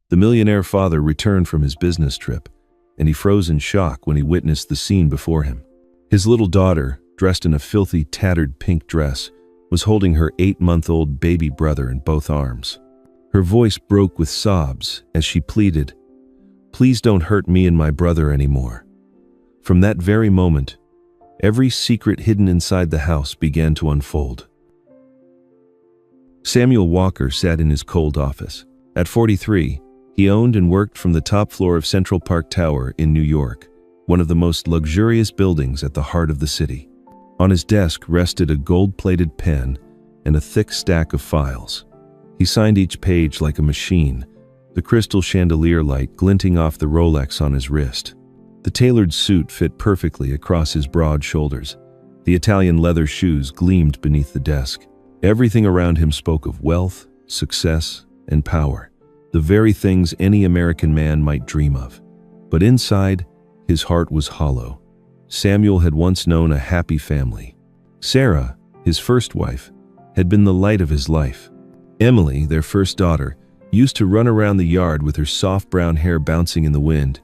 The millionaire father returned from his business trip, and he froze in shock when he witnessed the scene before him. His little daughter, dressed in a filthy, tattered pink dress, was holding her 8-month-old baby brother in both arms. Her voice broke with sobs as she pleaded, "Please don't hurt me and my brother anymore." From that very moment, every secret hidden inside the house began to unfold. Samuel Walker sat in his cold office. At 43, he owned and worked from the top floor of Central Park Tower in New York, one of the most luxurious buildings at the heart of the city. On his desk rested a gold-plated pen and a thick stack of files. He signed each page like a machine, the crystal chandelier light glinting off the Rolex on his wrist. The tailored suit fit perfectly across his broad shoulders. The Italian leather shoes gleamed beneath the desk. Everything around him spoke of wealth, success, and power, the very things any American man might dream of. But inside, his heart was hollow. Samuel had once known a happy family. Sarah, his first wife, had been the light of his life. Emily, their first daughter, used to run around the yard with her soft brown hair bouncing in the wind.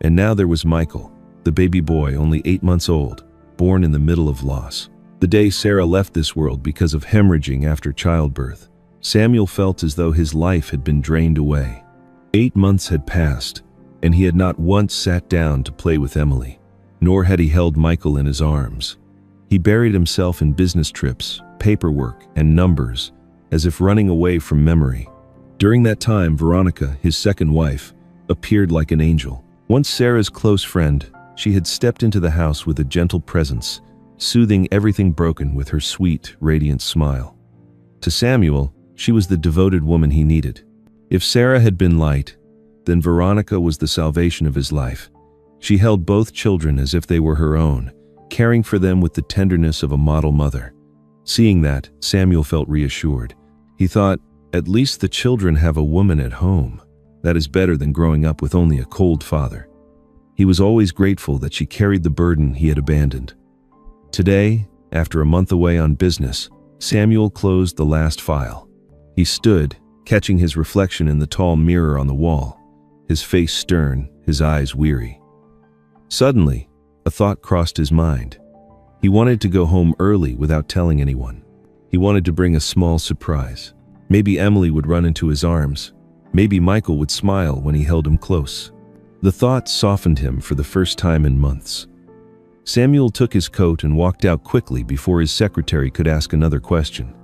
And now there was Michael, the baby boy only 8 months old, born in the middle of loss. The day Sarah left this world because of hemorrhaging after childbirth, Samuel felt as though his life had been drained away. 8 months had passed, and he had not once sat down to play with Emily, nor had he held Michael in his arms. He buried himself in business trips, paperwork, and numbers, as if running away from memory. During that time, Veronica, his second wife, appeared like an angel. Once Sarah's close friend, she had stepped into the house with a gentle presence, soothing everything broken with her sweet, radiant smile. To Samuel, she was the devoted woman he needed. If Sarah had been light, then Veronica was the salvation of his life. She held both children as if they were her own, caring for them with the tenderness of a model mother. Seeing that, Samuel felt reassured. He thought, at least the children have a woman at home. That is better than growing up with only a cold father. He was always grateful that she carried the burden he had abandoned. Today, after a month away on business, Samuel closed the last file. He stood, catching his reflection in the tall mirror on the wall, his face stern, his eyes weary. Suddenly, a thought crossed his mind. He wanted to go home early without telling anyone. He wanted to bring a small surprise. Maybe Emily would run into his arms. Maybe Michael would smile when he held him close. The thought softened him for the first time in months. Samuel took his coat and walked out quickly before his secretary could ask another question.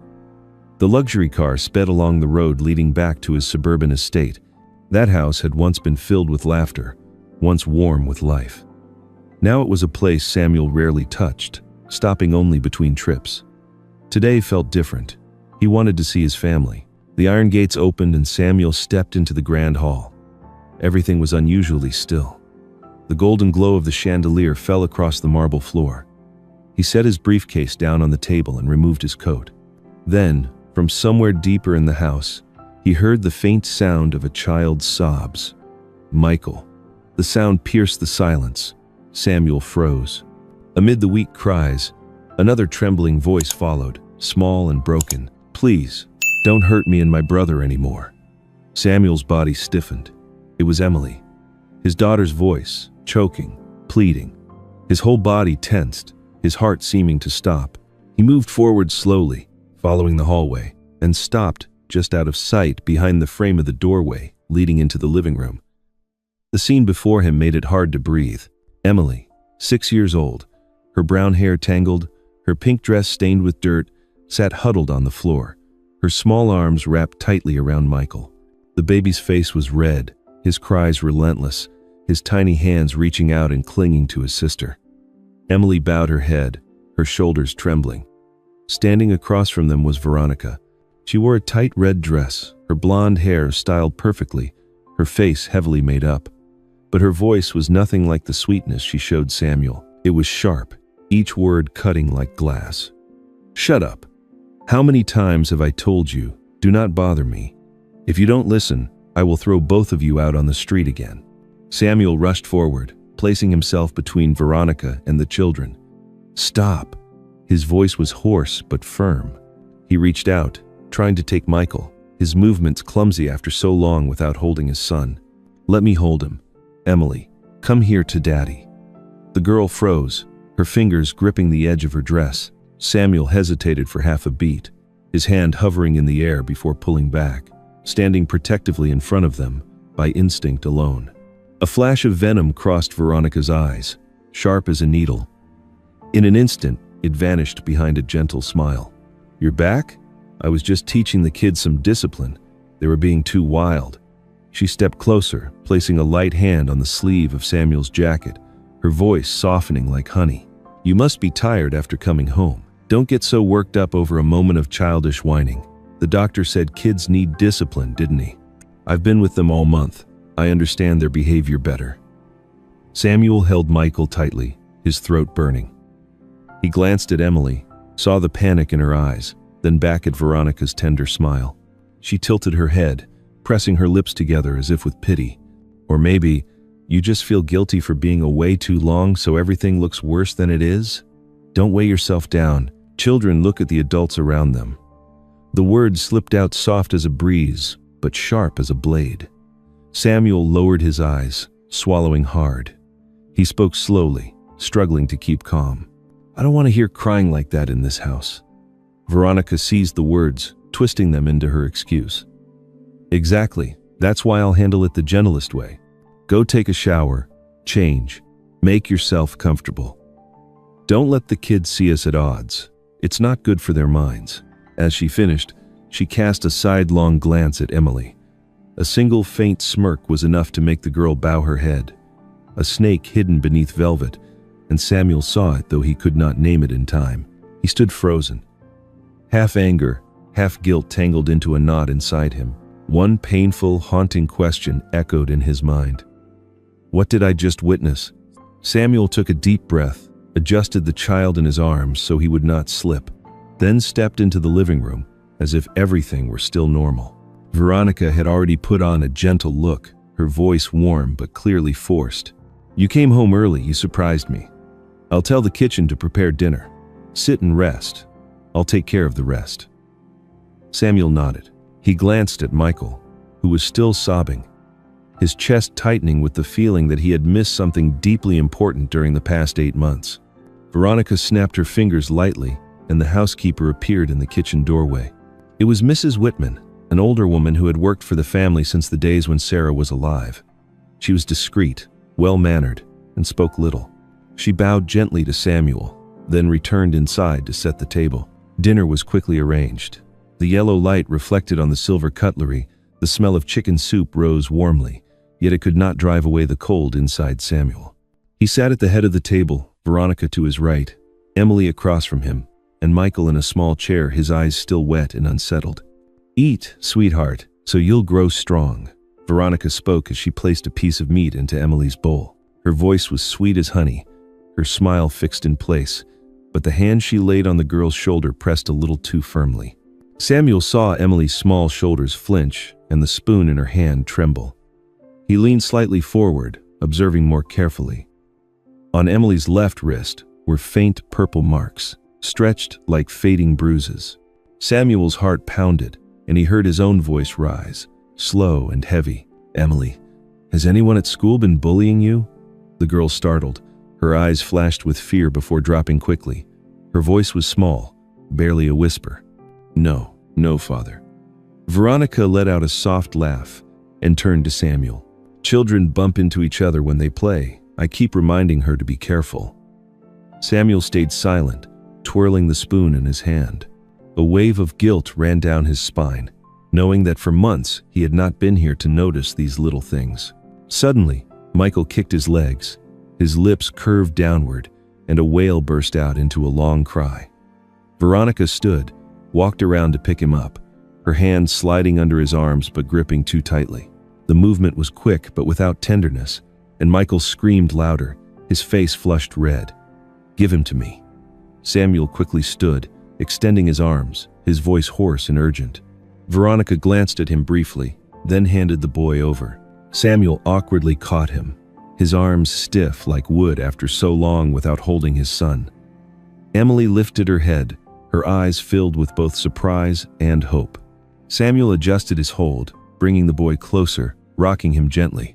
The luxury car sped along the road leading back to his suburban estate. That house had once been filled with laughter, once warm with life. Now it was a place Samuel rarely touched, stopping only between trips. Today felt different. He wanted to see his family. The iron gates opened and Samuel stepped into the grand hall. Everything was unusually still. The golden glow of the chandelier fell across the marble floor. He set his briefcase down on the table and removed his coat. Then, from somewhere deeper in the house, he heard the faint sound of a child's sobs. Michael. The sound pierced the silence. Samuel froze. Amid the weak cries, another trembling voice followed, small and broken. "Please, don't hurt me and my brother anymore." Samuel's body stiffened. It was Emily. His daughter's voice, choking, pleading. His whole body tensed, his heart seeming to stop. He moved forward slowly, following the hallway, and stopped just out of sight behind the frame of the doorway leading into the living room. The scene before him made it hard to breathe. Emily, 6 years old, her brown hair tangled, her pink dress stained with dirt, sat huddled on the floor, her small arms wrapped tightly around Michael. The baby's face was red, his cries relentless, his tiny hands reaching out and clinging to his sister. Emily bowed her head, her shoulders trembling. Standing across from them was Veronica. She wore a tight red dress, her blonde hair styled perfectly, her face heavily made up. But her voice was nothing like the sweetness she showed Samuel. It was sharp, each word cutting like glass. "Shut up. How many times have I told you, do not bother me? If you don't listen, I will throw both of you out on the street again." Samuel rushed forward, placing himself between Veronica and the children. "Stop." His voice was hoarse but firm. He reached out, trying to take Michael, his movements clumsy after so long without holding his son. "Let me hold him. Emily, come here to Daddy." The girl froze, her fingers gripping the edge of her dress. Samuel hesitated for half a beat, his hand hovering in the air before pulling back, standing protectively in front of them, by instinct alone. A flash of venom crossed Veronica's eyes, sharp as a needle. In an instant, it vanished behind a gentle smile. "You're back? I was just teaching the kids some discipline. They were being too wild." She stepped closer, placing a light hand on the sleeve of Samuel's jacket, her voice softening like honey. "You must be tired after coming home. Don't get so worked up over a moment of childish whining. The doctor said kids need discipline, didn't he? I've been with them all month. I understand their behavior better." Samuel held Michael tightly, his throat burning. He glanced at Emily, saw the panic in her eyes, then back at Veronica's tender smile. She tilted her head, pressing her lips together as if with pity. "Or maybe, you just feel guilty for being away too long so everything looks worse than it is? Don't weigh yourself down. Children look at the adults around them." The words slipped out soft as a breeze, but sharp as a blade. Samuel lowered his eyes, swallowing hard. He spoke slowly, struggling to keep calm. "I don't want to hear crying like that in this house." Veronica seized the words, twisting them into her excuse. "Exactly. That's why I'll handle it the gentlest way. Go take a shower, change, make yourself comfortable. Don't let the kids see us at odds. It's not good for their minds." As she finished, she cast a sidelong glance at Emily. A single faint smirk was enough to make the girl bow her head. A snake hidden beneath velvet, and Samuel saw it though he could not name it in time. He stood frozen. Half anger, half guilt tangled into a knot inside him. One painful, haunting question echoed in his mind. What did I just witness? Samuel took a deep breath, adjusted the child in his arms so he would not slip, then stepped into the living room as if everything were still normal. Veronica had already put on a gentle look, her voice warm but clearly forced. "You came home early, you surprised me. I'll tell the kitchen to prepare dinner. Sit and rest. I'll take care of the rest." Samuel nodded. He glanced at Michael, who was still sobbing, his chest tightening with the feeling that he had missed something deeply important during the past 8 months. Veronica snapped her fingers lightly, and the housekeeper appeared in the kitchen doorway. It was Mrs. Whitman, an older woman who had worked for the family since the days when Sarah was alive. She was discreet, well-mannered, and spoke little. She bowed gently to Samuel, then returned inside to set the table. Dinner was quickly arranged. The yellow light reflected on the silver cutlery, the smell of chicken soup rose warmly, yet it could not drive away the cold inside Samuel. He sat at the head of the table, Veronica to his right, Emily across from him, and Michael in a small chair, his eyes still wet and unsettled. "Eat, sweetheart, so you'll grow strong," Veronica spoke as she placed a piece of meat into Emily's bowl. Her voice was sweet as honey, her smile fixed in place, but the hand she laid on the girl's shoulder pressed a little too firmly. Samuel saw Emily's small shoulders flinch and the spoon in her hand tremble. He leaned slightly forward, observing more carefully. On Emily's left wrist were faint purple marks, stretched like fading bruises. Samuel's heart pounded, and he heard his own voice rise, slow and heavy. "Emily, has anyone at school been bullying you?" The girl startled. Her eyes flashed with fear before dropping quickly. Her voice was small, barely a whisper. No, Father." Veronica let out a soft laugh and turned to Samuel. "Children bump into each other when they play. I keep reminding her to be careful." Samuel stayed silent, twirling the spoon in his hand. A wave of guilt ran down his spine, knowing that for months he had not been here to notice these little things. Suddenly, Michael kicked his legs. His lips curved downward, and a wail burst out into a long cry. Veronica stood, walked around to pick him up, her hand sliding under his arms but gripping too tightly. The movement was quick but without tenderness, and Michael screamed louder, his face flushed red. "Give him to me." Samuel quickly stood, extending his arms, his voice hoarse and urgent. Veronica glanced at him briefly, then handed the boy over. Samuel awkwardly caught him, his arms stiff like wood after so long without holding his son. Emily lifted her head, her eyes filled with both surprise and hope. Samuel adjusted his hold, bringing the boy closer, rocking him gently.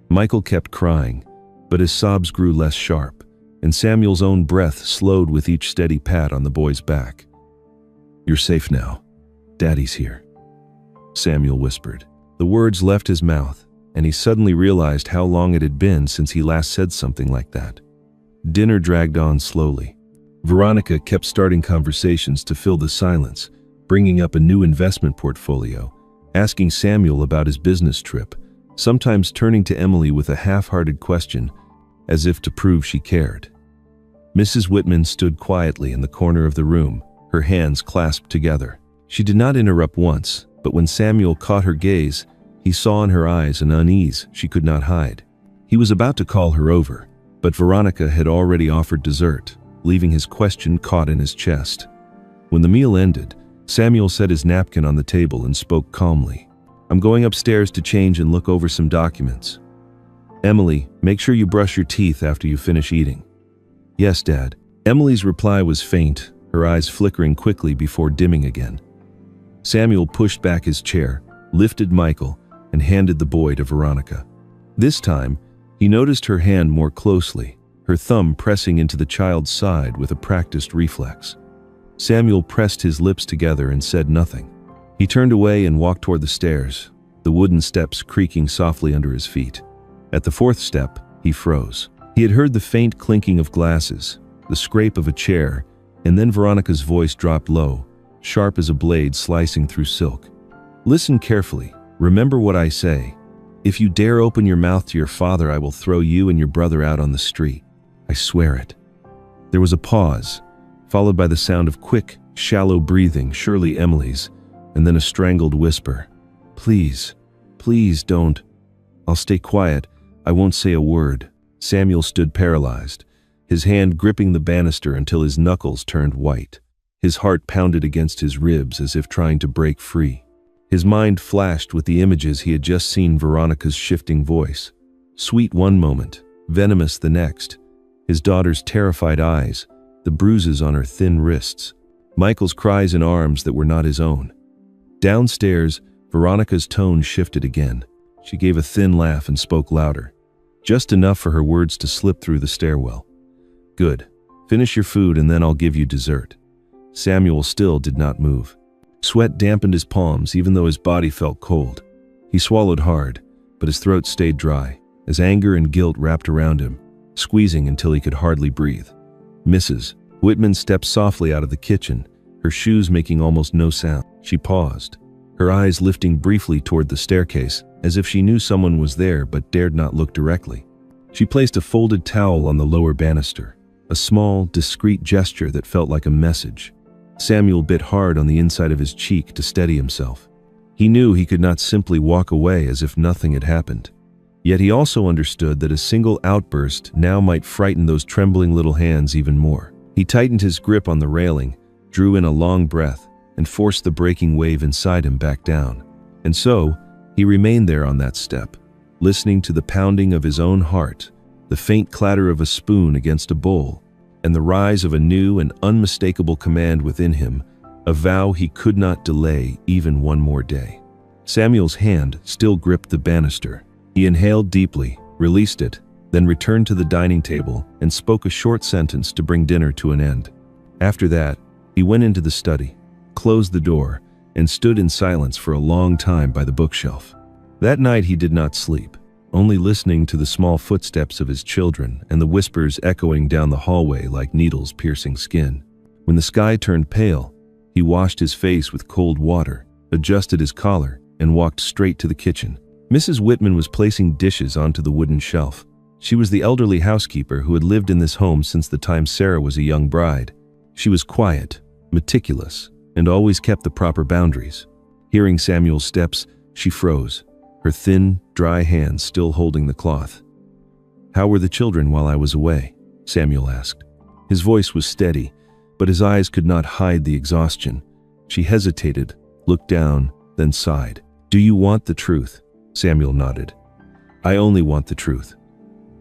Michael kept crying, but his sobs grew less sharp, and Samuel's own breath slowed with each steady pat on the boy's back. "You're safe now. Daddy's here," Samuel whispered. The words left his mouth, and he suddenly realized how long it had been since he last said something like that. Dinner dragged on slowly. Veronica kept starting conversations to fill the silence, bringing up a new investment portfolio, asking Samuel about his business trip, sometimes turning to Emily with a half-hearted question, as if to prove she cared. Mrs. Whitman stood quietly in the corner of the room, her hands clasped together. She did not interrupt once, but when Samuel caught her gaze, he saw in her eyes an unease she could not hide. He was about to call her over, but Veronica had already offered dessert, leaving his question caught in his chest. When the meal ended, Samuel set his napkin on the table and spoke calmly. "I'm going upstairs to change and look over some documents. Emily, make sure you brush your teeth after you finish eating." "Yes, Dad." Emily's reply was faint, her eyes flickering quickly before dimming again. Samuel pushed back his chair, lifted Michael, and handed the boy to Veronica. This time, he noticed her hand more closely, her thumb pressing into the child's side with a practiced reflex. Samuel pressed his lips together and said nothing. He turned away and walked toward the stairs, the wooden steps creaking softly under his feet. At the fourth step, he froze. He had heard the faint clinking of glasses, the scrape of a chair, and then Veronica's voice dropped low, sharp as a blade slicing through silk. "Listen carefully. Remember what I say. If you dare open your mouth to your father, I will throw you and your brother out on the street. I swear it." There was a pause, followed by the sound of quick, shallow breathing, surely Emily's, and then a strangled whisper. "Please, please don't. I'll stay quiet. I won't say a word." Samuel stood paralyzed, his hand gripping the banister until his knuckles turned white. His heart pounded against his ribs as if trying to break free. His mind flashed with the images he had just seen Veronica's shifting voice. Sweet one moment, venomous the next. His daughter's terrified eyes, the bruises on her thin wrists. Michael's cries in arms that were not his own. Downstairs, Veronica's tone shifted again. She gave a thin laugh and spoke louder, just enough for her words to slip through the stairwell. "Good. Finish your food and then I'll give you dessert." Samuel still did not move. Sweat dampened his palms even though his body felt cold. He swallowed hard, but his throat stayed dry, as anger and guilt wrapped around him, squeezing until he could hardly breathe. Mrs. Whitman stepped softly out of the kitchen, her shoes making almost no sound. She paused, her eyes lifting briefly toward the staircase, as if she knew someone was there but dared not look directly. She placed a folded towel on the lower banister, a small, discreet gesture that felt like a message. Samuel bit hard on the inside of his cheek to steady himself. He knew he could not simply walk away as if nothing had happened. Yet he also understood that a single outburst now might frighten those trembling little hands even more. He tightened his grip on the railing, drew in a long breath, and forced the breaking wave inside him back down. And so, he remained there on that step, listening to the pounding of his own heart, the faint clatter of a spoon against a bowl, and the rise of a new and unmistakable command within him, a vow he could not delay even one more day. Samuel's hand still gripped the banister. He inhaled deeply, released it, then returned to the dining table and spoke a short sentence to bring dinner to an end. After that, he went into the study, closed the door, and stood in silence for a long time by the bookshelf. That night he did not sleep, only listening to the small footsteps of his children and the whispers echoing down the hallway like needles piercing skin. When the sky turned pale, he washed his face with cold water, adjusted his collar, and walked straight to the kitchen. Mrs. Whitman was placing dishes onto the wooden shelf. She was the elderly housekeeper who had lived in this home since the time Sarah was a young bride. She was quiet, meticulous, and always kept the proper boundaries. Hearing Samuel's steps, she froze, her thin, dry hands still holding the cloth. "How were the children while I was away?" Samuel asked. His voice was steady, but his eyes could not hide the exhaustion. She hesitated, looked down, then sighed. "Do you want the truth?" Samuel nodded. "I only want the truth."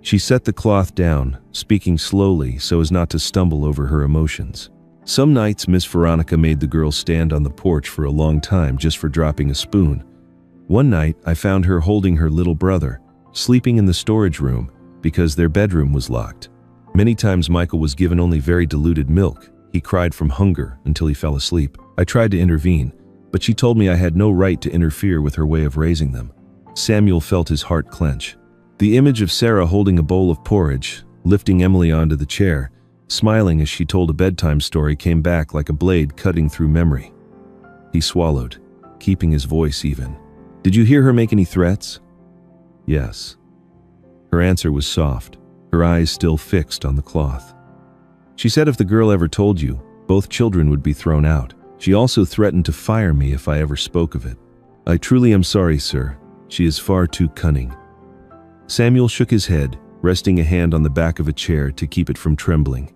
She set the cloth down, speaking slowly so as not to stumble over her emotions. Some nights Miss Veronica made the girls stand on the porch for a long time just for dropping a spoon. One night I found her holding her little brother, sleeping in the storage room because their bedroom was locked. Many times Michael was given only very diluted milk. He cried from hunger until he fell asleep. I tried to intervene, but she told me I had no right to interfere with her way of raising them. Samuel felt his heart clench. The image of Sarah holding a bowl of porridge, lifting Emily onto the chair, smiling as she told a bedtime story came back like a blade cutting through memory. He swallowed, keeping his voice even. "Did you hear her make any threats?" "Yes." Her answer was soft, her eyes still fixed on the cloth. "She said if the girl ever told you, both children would be thrown out. She also threatened to fire me if I ever spoke of it. I truly am sorry, sir. She is far too cunning." Samuel shook his head, resting a hand on the back of a chair to keep it from trembling.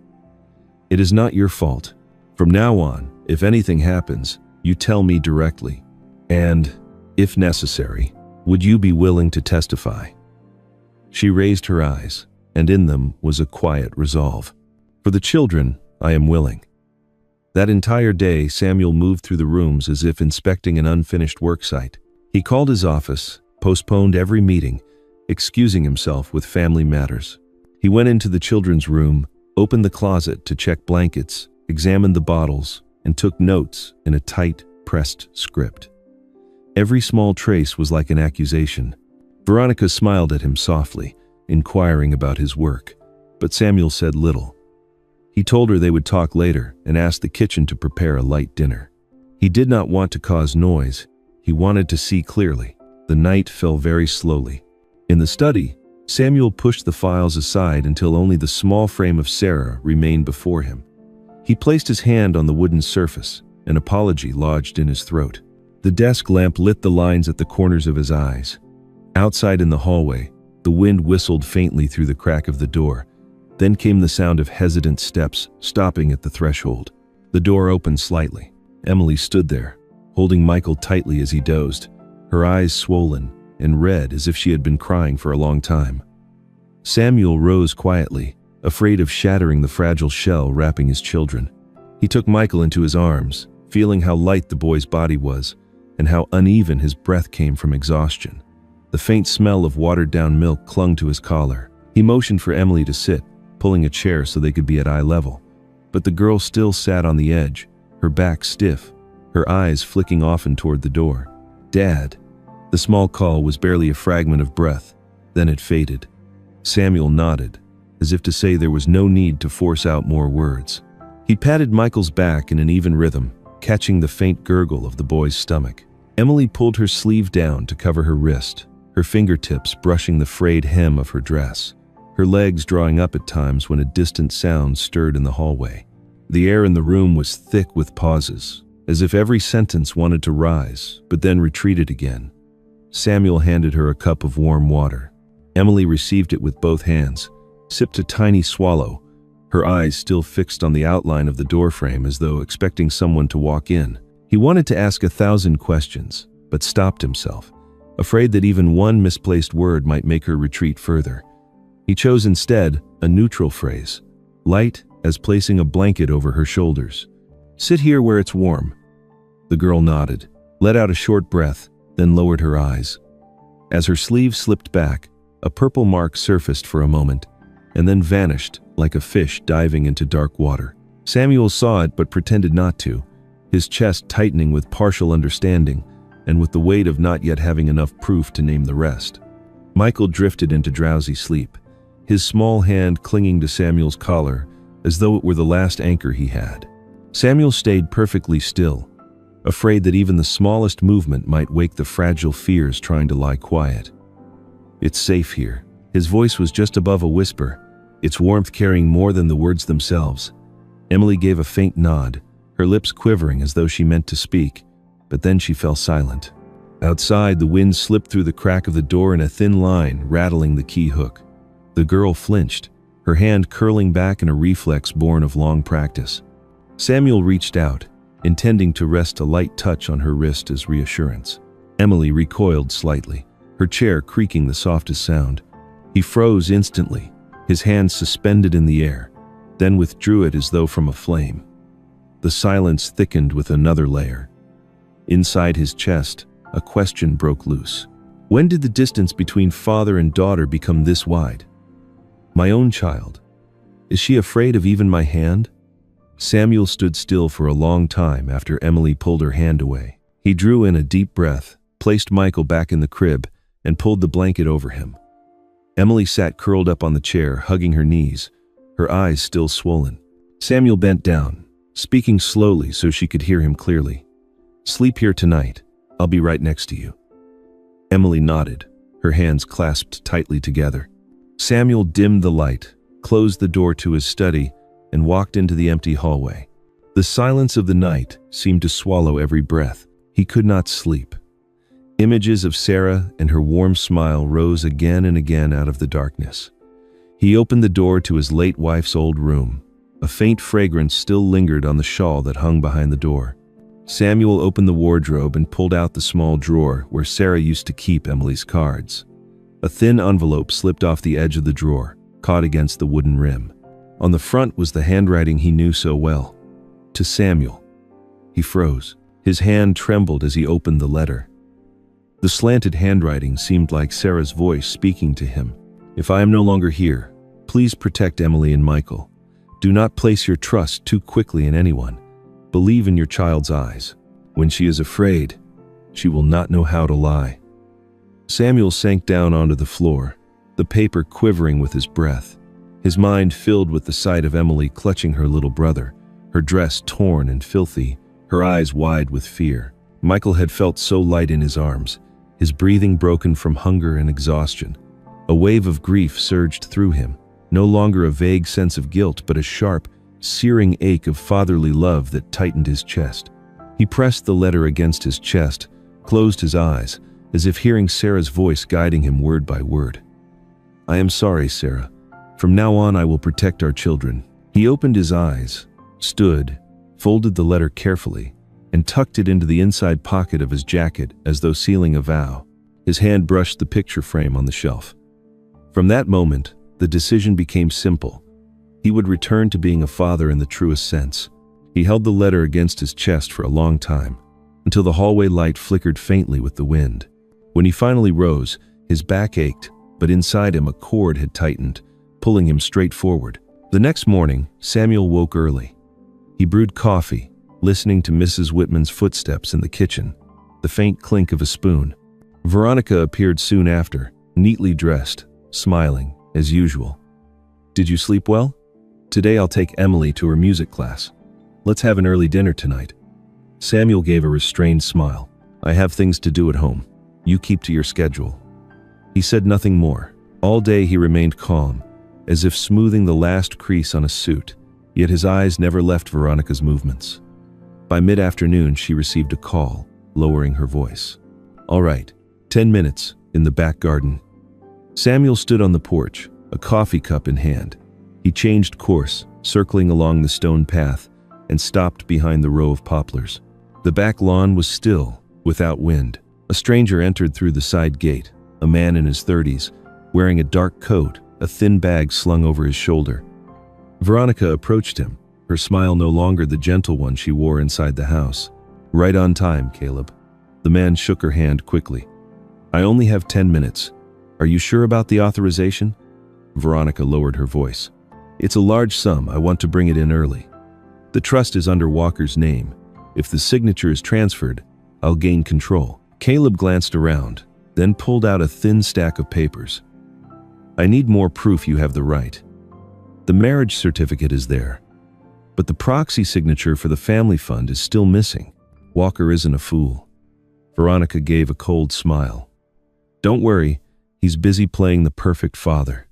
"It is not your fault. From now on, if anything happens, you tell me directly. And, if necessary, would you be willing to testify?" She raised her eyes, and in them was a quiet resolve. "For the children, I am willing." That entire day, Samuel moved through the rooms as if inspecting an unfinished worksite. He called his office, postponed every meeting, excusing himself with family matters. He went into the children's room, opened the closet to check blankets, examined the bottles, and took notes in a tight, pressed script. Every small trace was like an accusation. Veronica smiled at him softly, inquiring about his work, but Samuel said little. He told her they would talk later and asked the kitchen to prepare a light dinner. He did not want to cause noise. He wanted to see clearly. The night fell very slowly. In the study, Samuel pushed the files aside until only the small frame of Sarah remained before him. He placed his hand on the wooden surface, an apology lodged in his throat. The desk lamp lit the lines at the corners of his eyes. Outside in the hallway, the wind whistled faintly through the crack of the door. Then came the sound of hesitant steps, stopping at the threshold. The door opened slightly. Emily stood there, holding Michael tightly as he dozed, her eyes swollen and red as if she had been crying for a long time. Samuel rose quietly, afraid of shattering the fragile shell wrapping his children. He took Michael into his arms, feeling how light the boy's body was and how uneven his breath came from exhaustion. The faint smell of watered-down milk clung to his collar. He motioned for Emily to sit, pulling a chair so they could be at eye level. But the girl still sat on the edge, her back stiff, her eyes flicking often toward the door. "Dad." The small call was barely a fragment of breath. Then it faded. Samuel nodded, as if to say there was no need to force out more words. He patted Michael's back in an even rhythm, catching the faint gurgle of the boy's stomach. Emily pulled her sleeve down to cover her wrist, her fingertips brushing the frayed hem of her dress, her legs drawing up at times when a distant sound stirred in the hallway. The air in the room was thick with pauses, as if every sentence wanted to rise, but then retreated again. Samuel handed her a cup of warm water. Emily received it with both hands, sipped a tiny swallow, her eyes still fixed on the outline of the doorframe as though expecting someone to walk in. He wanted to ask 1,000 questions, but stopped himself, afraid that even one misplaced word might make her retreat further. He chose instead a neutral phrase, light as placing a blanket over her shoulders. "Sit here where it's warm." The girl nodded, let out a short breath, then lowered her eyes. As her sleeve slipped back, a purple mark surfaced for a moment, and then vanished like a fish diving into dark water. Samuel saw it but pretended not to, his chest tightening with partial understanding and with the weight of not yet having enough proof to name the rest. Michael drifted into drowsy sleep, his small hand clinging to Samuel's collar as though it were the last anchor he had. Samuel stayed perfectly still, afraid that even the smallest movement might wake the fragile fears trying to lie quiet. "It's safe here." His voice was just above a whisper, its warmth carrying more than the words themselves. Emily gave a faint nod, her lips quivering as though she meant to speak, but then she fell silent. Outside, the wind slipped through the crack of the door in a thin line, rattling the key hook. The girl flinched, her hand curling back in a reflex born of long practice. Samuel reached out, intending to rest a light touch on her wrist as reassurance. Emily recoiled slightly, her chair creaking the softest sound. He froze instantly, his hand suspended in the air, then withdrew it as though from a flame. The silence thickened with another layer. Inside his chest, a question broke loose. When did the distance between father and daughter become this wide? My own child. Is she afraid of even my hand? Samuel stood still for a long time after Emily pulled her hand away. He drew in a deep breath, placed Michael back in the crib, and pulled the blanket over him. Emily sat curled up on the chair, hugging her knees, her eyes still swollen. Samuel bent down, speaking slowly so she could hear him clearly. Sleep here tonight. I'll be right next to you. Emily nodded, her hands clasped tightly together. Samuel dimmed the light, closed the door to his study, and walked into the empty hallway. The silence of the night seemed to swallow every breath. He could not sleep. Images of Sarah and her warm smile rose again and again out of the darkness. He opened the door to his late wife's old room. A faint fragrance still lingered on the shawl that hung behind the door. Samuel opened the wardrobe and pulled out the small drawer where Sarah used to keep Emily's cards. A thin envelope slipped off the edge of the drawer, caught against the wooden rim. On the front was the handwriting he knew so well. To Samuel. He froze. His hand trembled as he opened the letter. The slanted handwriting seemed like Sarah's voice speaking to him. If I am no longer here, please protect Emily and Michael. Do not place your trust too quickly in anyone. Believe in your child's eyes. When she is afraid, she will not know how to lie. Samuel sank down onto the floor, the paper quivering with his breath. His mind filled with the sight of Emily clutching her little brother, her dress torn and filthy, her eyes wide with fear. Michael had felt so light in his arms, his breathing broken from hunger and exhaustion. A wave of grief surged through him, no longer a vague sense of guilt, but a sharp, searing ache of fatherly love that tightened his chest. He pressed the letter against his chest, closed his eyes, as if hearing Sarah's voice guiding him word by word. I am sorry, Sarah. From now on, I will protect our children. He opened his eyes, stood, folded the letter carefully, and tucked it into the inside pocket of his jacket as though sealing a vow. His hand brushed the picture frame on the shelf. From that moment, the decision became simple. He would return to being a father in the truest sense. He held the letter against his chest for a long time, until the hallway light flickered faintly with the wind. When he finally rose, his back ached, but inside him a cord had tightened, pulling him straight forward. The next morning, Samuel woke early. He brewed coffee, listening to Mrs. Whitman's footsteps in the kitchen, the faint clink of a spoon. Veronica appeared soon after, neatly dressed, smiling, as usual. Did you sleep well? Today I'll take Emily to her music class. Let's have an early dinner tonight. Samuel gave a restrained smile. I have things to do at home. You keep to your schedule. He said nothing more. All day he remained calm, as if smoothing the last crease on a suit, yet his eyes never left Veronica's movements. By mid-afternoon, she received a call, lowering her voice. All right, 10 minutes, in the back garden. Samuel stood on the porch, a coffee cup in hand. He changed course, circling along the stone path, and stopped behind the row of poplars. The back lawn was still, without wind. A stranger entered through the side gate, a man in his 30s, wearing a dark coat, a thin bag slung over his shoulder. Veronica approached him, her smile no longer the gentle one she wore inside the house. Right on time, Caleb. The man shook her hand quickly. I only have 10 minutes. Are you sure about the authorization? Veronica lowered her voice. It's a large sum. I want to bring it in early. The trust is under Walker's name. If the signature is transferred, I'll gain control. Caleb glanced around, then pulled out a thin stack of papers. I need more proof you have the right. The marriage certificate is there, but the proxy signature for the family fund is still missing. Walker isn't a fool. Veronica gave a cold smile. Don't worry, he's busy playing the perfect father.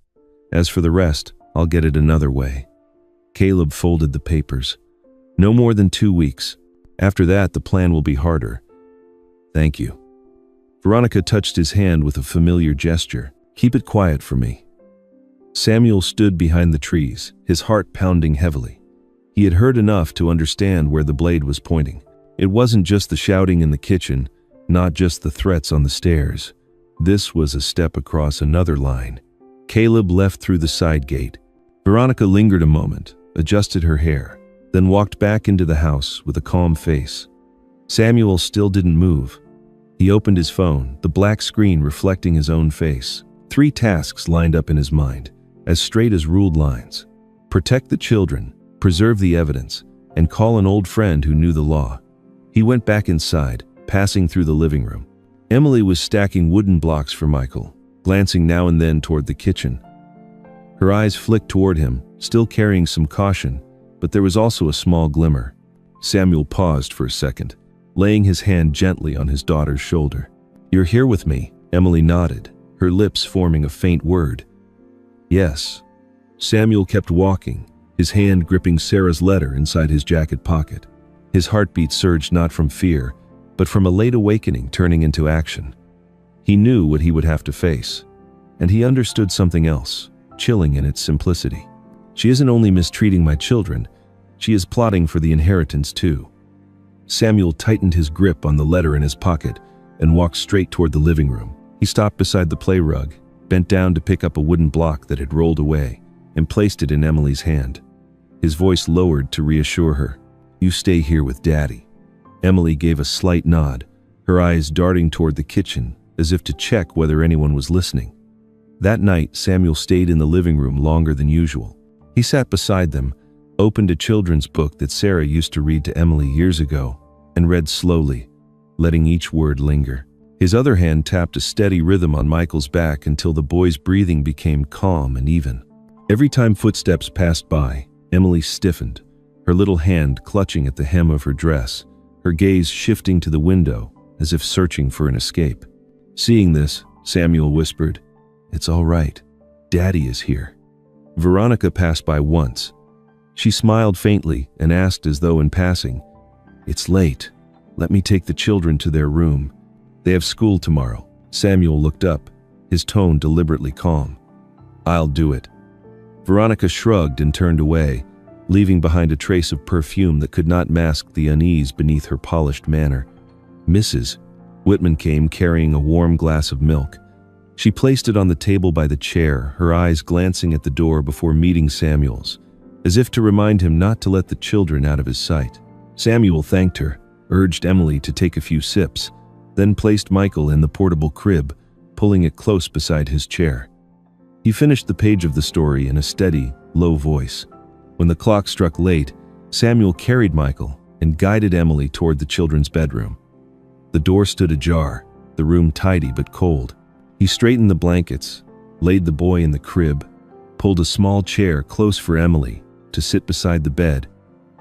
As for the rest, I'll get it another way. Caleb folded the papers. No more than 2 weeks. After that, the plan will be harder. Thank you. Veronica touched his hand with a familiar gesture. Keep it quiet for me. Samuel stood behind the trees, his heart pounding heavily. He had heard enough to understand where the blade was pointing. It wasn't just the shouting in the kitchen, not just the threats on the stairs. This was a step across another line. Caleb left through the side gate. Veronica lingered a moment, adjusted her hair. then walked back into the house with a calm face. Samuel still didn't move. He opened his phone, the black screen reflecting his own face. 3 tasks lined up in his mind, as straight as ruled lines. Protect the children, preserve the evidence, and call an old friend who knew the law. He went back inside, passing through the living room. Emily was stacking wooden blocks for Michael, glancing now and then toward the kitchen. Her eyes flicked toward him, still carrying some caution, but there was also a small glimmer. Samuel paused for a second, laying his hand gently on his daughter's shoulder. "You're here with me," Emily nodded, her lips forming a faint word. "Yes." Samuel kept walking, his hand gripping Sarah's letter inside his jacket pocket. His heartbeat surged not from fear, but from a late awakening turning into action. He knew what he would have to face, and he understood something else, chilling in its simplicity. She isn't only mistreating my children, she is plotting for the inheritance too. Samuel tightened his grip on the letter in his pocket and walked straight toward the living room. He stopped beside the play rug, bent down to pick up a wooden block that had rolled away, and placed it in Emily's hand. His voice lowered to reassure her. "You stay here with Daddy." Emily gave a slight nod, her eyes darting toward the kitchen, as if to check whether anyone was listening. That night, Samuel stayed in the living room longer than usual. He sat beside them, opened a children's book that Sarah used to read to Emily years ago, and read slowly, letting each word linger. His other hand tapped a steady rhythm on Michael's back until the boy's breathing became calm and even. Every time footsteps passed by, Emily stiffened, her little hand clutching at the hem of her dress, her gaze shifting to the window as if searching for an escape. Seeing this, Samuel whispered, "It's all right. Daddy is here." Veronica passed by once. She smiled faintly and asked as though in passing, "It's late. Let me take the children to their room. They have school tomorrow." Samuel looked up, his tone deliberately calm. "I'll do it." Veronica shrugged and turned away, leaving behind a trace of perfume that could not mask the unease beneath her polished manner. "Mrs. Whitman came carrying a warm glass of milk. She placed it on the table by the chair, her eyes glancing at the door before meeting Samuel's, as if to remind him not to let the children out of his sight. Samuel thanked her, urged Emily to take a few sips, then placed Michael in the portable crib, pulling it close beside his chair. He finished the page of the story in a steady, low voice. When the clock struck late, Samuel carried Michael and guided Emily toward the children's bedroom. The door stood ajar, the room tidy but cold. He straightened the blankets, laid the boy in the crib, pulled a small chair close for Emily to sit beside the bed,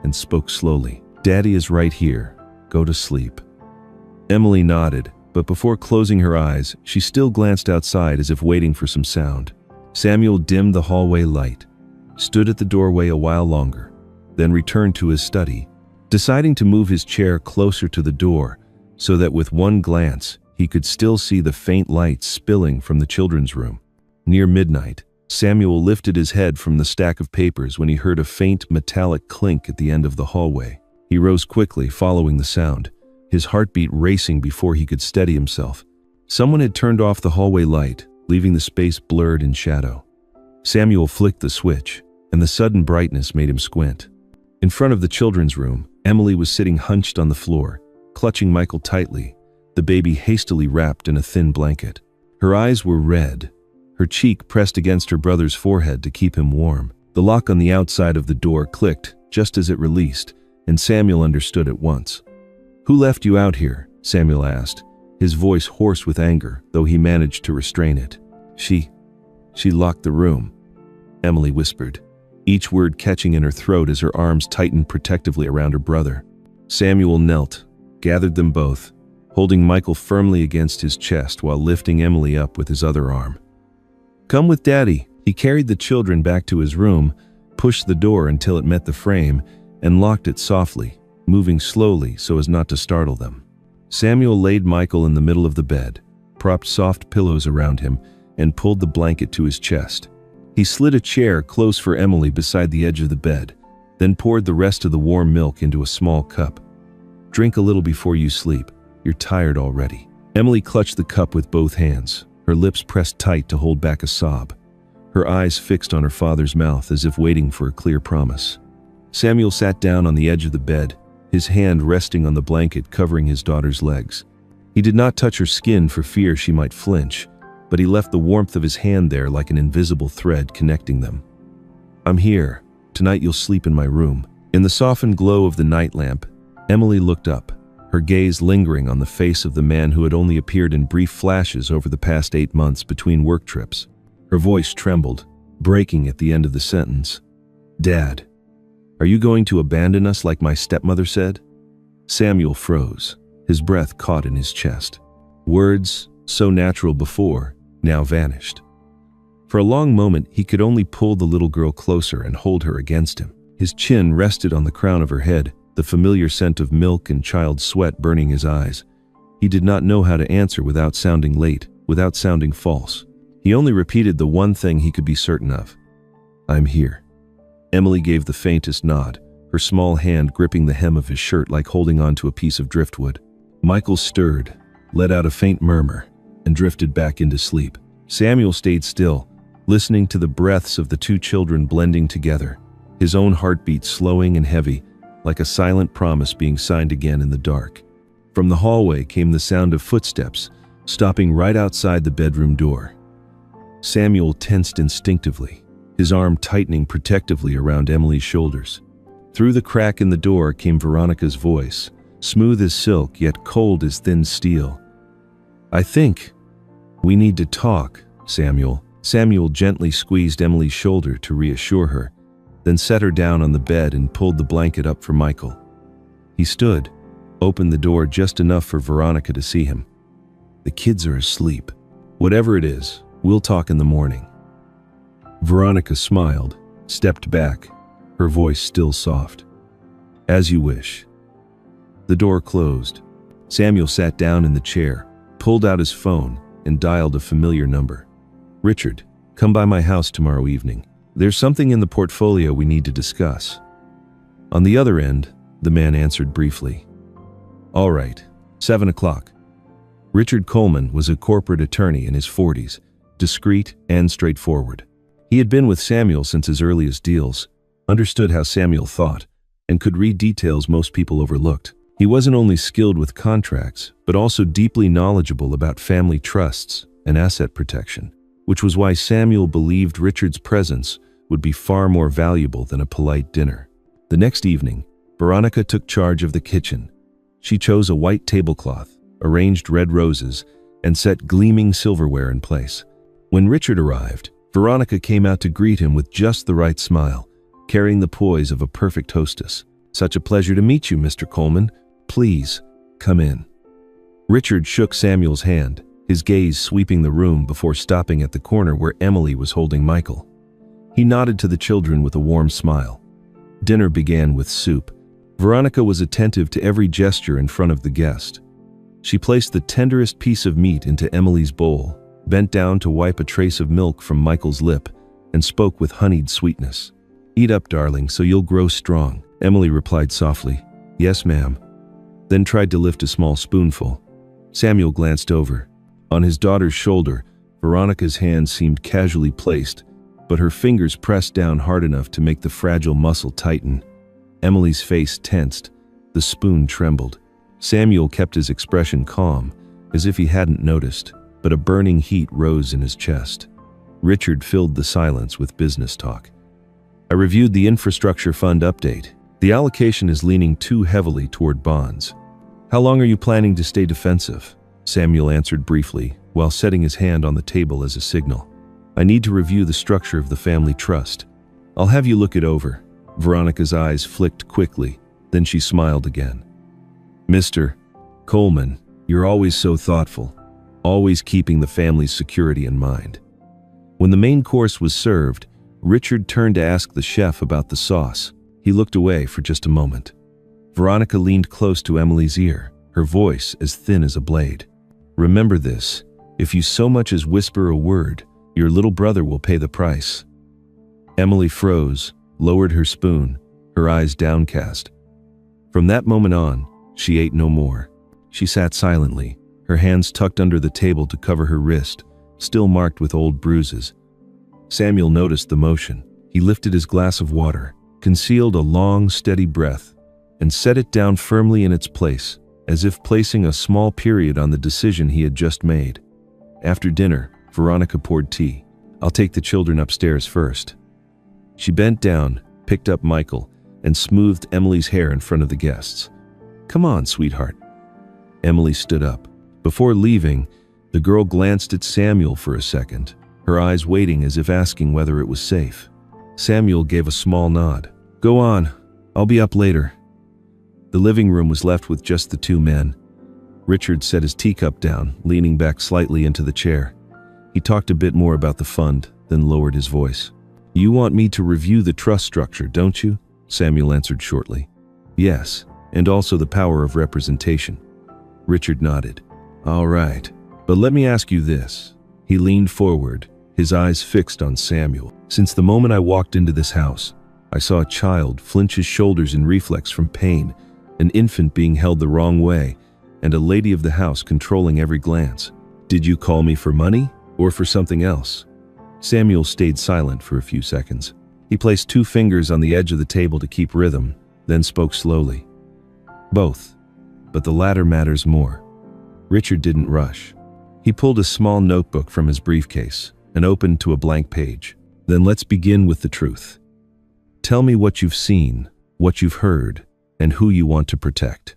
and spoke slowly. "Daddy is right here. Go to sleep." Emily nodded, but before closing her eyes, she still glanced outside as if waiting for some sound. Samuel dimmed the hallway light, stood at the doorway a while longer, then returned to his study, deciding to move his chair closer to the door so that with one glance he could still see the faint light spilling from the children's room. Near midnight, Samuel lifted his head from the stack of papers when he heard a faint metallic clink at the end of the hallway. He rose quickly, following the sound, his heartbeat racing before he could steady himself. Someone had turned off the hallway light, leaving the space blurred in shadow. Samuel flicked the switch, and the sudden brightness made him squint. In front of the children's room, Emily was sitting hunched on the floor, clutching Michael tightly, the baby hastily wrapped in a thin blanket. Her eyes were red, her cheek pressed against her brother's forehead to keep him warm. The lock on the outside of the door clicked just as it released, and Samuel understood at once. "Who left you out here?" Samuel asked, his voice hoarse with anger, though he managed to restrain it. She locked the room," Emily whispered, each word catching in her throat as her arms tightened protectively around her brother. Samuel knelt, gathered them both, holding Michael firmly against his chest while lifting Emily up with his other arm. "Come with Daddy." He carried the children back to his room, pushed the door until it met the frame, and locked it softly, moving slowly so as not to startle them. Samuel laid Michael in the middle of the bed, propped soft pillows around him, and pulled the blanket to his chest. He slid a chair close for Emily beside the edge of the bed, then poured the rest of the warm milk into a small cup. "Drink a little before you sleep. You're tired already." Emily clutched the cup with both hands, her lips pressed tight to hold back a sob, her eyes fixed on her father's mouth as if waiting for a clear promise. Samuel sat down on the edge of the bed, his hand resting on the blanket covering his daughter's legs. He did not touch her skin for fear she might flinch, but he left the warmth of his hand there like an invisible thread connecting them. "I'm here. Tonight you'll sleep in my room." In the softened glow of the night lamp, Emily looked up, her gaze lingering on the face of the man who had only appeared in brief flashes over the past 8 months between work trips. Her voice trembled, breaking at the end of the sentence. "Dad, are you going to abandon us like my stepmother said?" Samuel froze, his breath caught in his chest. Words, so natural before, now vanished. For a long moment, he could only pull the little girl closer and hold her against him. His chin rested on the crown of her head, the familiar scent of milk and child sweat burning his eyes. He did not know how to answer without sounding late, without sounding false. He only repeated the one thing he could be certain of. "I'm here." Emily gave the faintest nod, her small hand gripping the hem of his shirt like holding onto a piece of driftwood. Michael stirred, let out a faint murmur, and drifted back into sleep. Samuel stayed still, listening to the breaths of the two children blending together, his own heartbeat slowing and heavy, like a silent promise being signed again in the dark. From the hallway came the sound of footsteps, stopping right outside the bedroom door. Samuel tensed instinctively, his arm tightening protectively around Emily's shoulders. Through the crack in the door came Veronica's voice, smooth as silk yet cold as thin steel. "I think we need to talk, Samuel." Samuel gently squeezed Emily's shoulder to reassure her, then set her down on the bed and pulled the blanket up for Michael. He stood, opened the door just enough for Veronica to see him. "The kids are asleep. Whatever it is, we'll talk in the morning." Veronica smiled, stepped back, her voice still soft. "As you wish." The door closed. Samuel sat down in the chair, pulled out his phone, and dialed a familiar number. "Richard, come by my house tomorrow evening. There's something in the portfolio we need to discuss." On the other end, the man answered briefly. "All right, 7 o'clock. Richard Coleman was a corporate attorney in his 40s, discreet and straightforward. He had been with Samuel since his earliest deals, understood how Samuel thought, and could read details most people overlooked. He wasn't only skilled with contracts, but also deeply knowledgeable about family trusts and asset protection, which was why Samuel believed Richard's presence would be far more valuable than a polite dinner. The next evening, Veronica took charge of the kitchen. She chose a white tablecloth, arranged red roses, and set gleaming silverware in place. When Richard arrived, Veronica came out to greet him with just the right smile, carrying the poise of a perfect hostess. "Such a pleasure to meet you, Mr. Coleman. Please, come in." Richard shook Samuel's hand, his gaze sweeping the room before stopping at the corner where Emily was holding Michael. He nodded to the children with a warm smile. Dinner began with soup. Veronica was attentive to every gesture in front of the guest. She placed the tenderest piece of meat into Emily's bowl, bent down to wipe a trace of milk from Michael's lip, and spoke with honeyed sweetness. "Eat up, darling, so you'll grow strong." Emily replied softly, "Yes, ma'am," then tried to lift a small spoonful. Samuel glanced over. On his daughter's shoulder, Veronica's hand seemed casually placed, but her fingers pressed down hard enough to make the fragile muscle tighten. Emily's face tensed. The spoon trembled. Samuel kept his expression calm, as if he hadn't noticed, but a burning heat rose in his chest. Richard filled the silence with business talk. "I reviewed the infrastructure fund update. The allocation is leaning too heavily toward bonds." "How long are you planning to stay defensive?" Samuel answered briefly, while setting his hand on the table as a signal. "I need to review the structure of the family trust. I'll have you look it over." Veronica's eyes flicked quickly, then she smiled again. "Mr. Coleman, you're always so thoughtful, always keeping the family's security in mind." When the main course was served, Richard turned to ask the chef about the sauce. He looked away for just a moment. Veronica leaned close to Emily's ear, her voice as thin as a blade. "Remember this, if you so much as whisper a word, your little brother will pay the price." Emily froze, lowered her spoon, her eyes downcast. From that moment on, she ate no more. She sat silently, her hands tucked under the table to cover her wrist, still marked with old bruises. Samuel noticed the motion. He lifted his glass of water, concealed a long, steady breath, and set it down firmly in its place, as if placing a small period on the decision he had just made. After dinner, Veronica poured tea. "I'll take the children upstairs first." She bent down, picked up Michael, and smoothed Emily's hair in front of the guests. "Come on, sweetheart." Emily stood up. Before leaving, the girl glanced at Samuel for a second, her eyes waiting as if asking whether it was safe. Samuel gave a small nod. "Go on, I'll be up later." The living room was left with just the two men. Richard set his teacup down, leaning back slightly into the chair. He talked a bit more about the fund, then lowered his voice. "You want me to review the trust structure, don't you?" Samuel answered shortly. "Yes, and also the power of representation." Richard nodded. "All right, but let me ask you this." He leaned forward, his eyes fixed on Samuel. "Since the moment I walked into this house, I saw a child flinch his shoulders in reflex from pain, an infant being held the wrong way, and a lady of the house controlling every glance. Did you call me for money or for something else?" Samuel stayed silent for a few seconds. He placed 2 fingers on the edge of the table to keep rhythm, then spoke slowly. "Both, but the latter matters more." Richard didn't rush. He pulled a small notebook from his briefcase and opened to a blank page. "Then let's begin with the truth. Tell me what you've seen, what you've heard, and who you want to protect."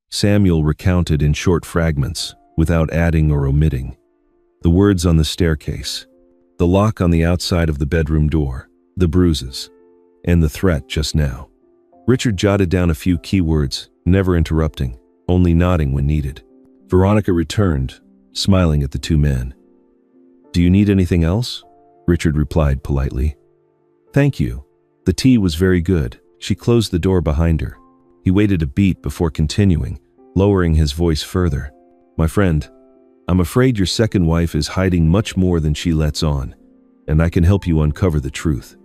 Samuel recounted in short fragments, without adding or omitting. The words on the staircase, the lock on the outside of the bedroom door, the bruises, and the threat just now. Richard jotted down a few key words, never interrupting, only nodding when needed. Veronica returned, smiling at the 2 men. "Do you need anything else?" Richard replied politely. "Thank you. The tea was very good." She closed the door behind her. He waited a beat before continuing, lowering his voice further. "My friend, I'm afraid your second wife is hiding much more than she lets on, and I can help you uncover the truth."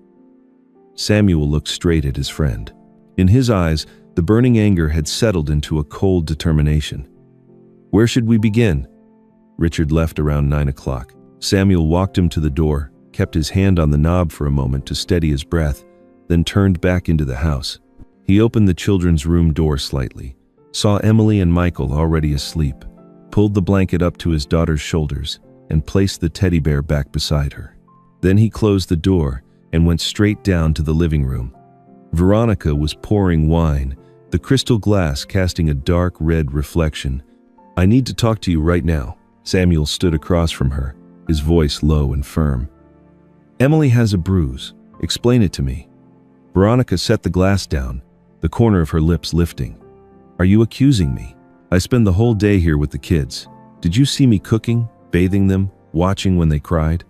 Samuel looked straight at his friend. In his eyes, the burning anger had settled into a cold determination. "Where should we begin?" Richard left around 9 o'clock. Samuel walked him to the door, kept his hand on the knob for a moment to steady his breath, then turned back into the house. He opened the children's room door slightly, saw Emily and Michael already asleep, pulled the blanket up to his daughter's shoulders, and placed the teddy bear back beside her. Then he closed the door and went straight down to the living room. Veronica was pouring wine, the crystal glass casting a dark red reflection. "I need to talk to you right now." Samuel stood across from her, his voice low and firm. "Emily has a bruise. Explain it to me." Veronica set the glass down, the corner of her lips lifting. "Are you accusing me? I spend the whole day here with the kids. Did you see me cooking, bathing them, watching when they cried?"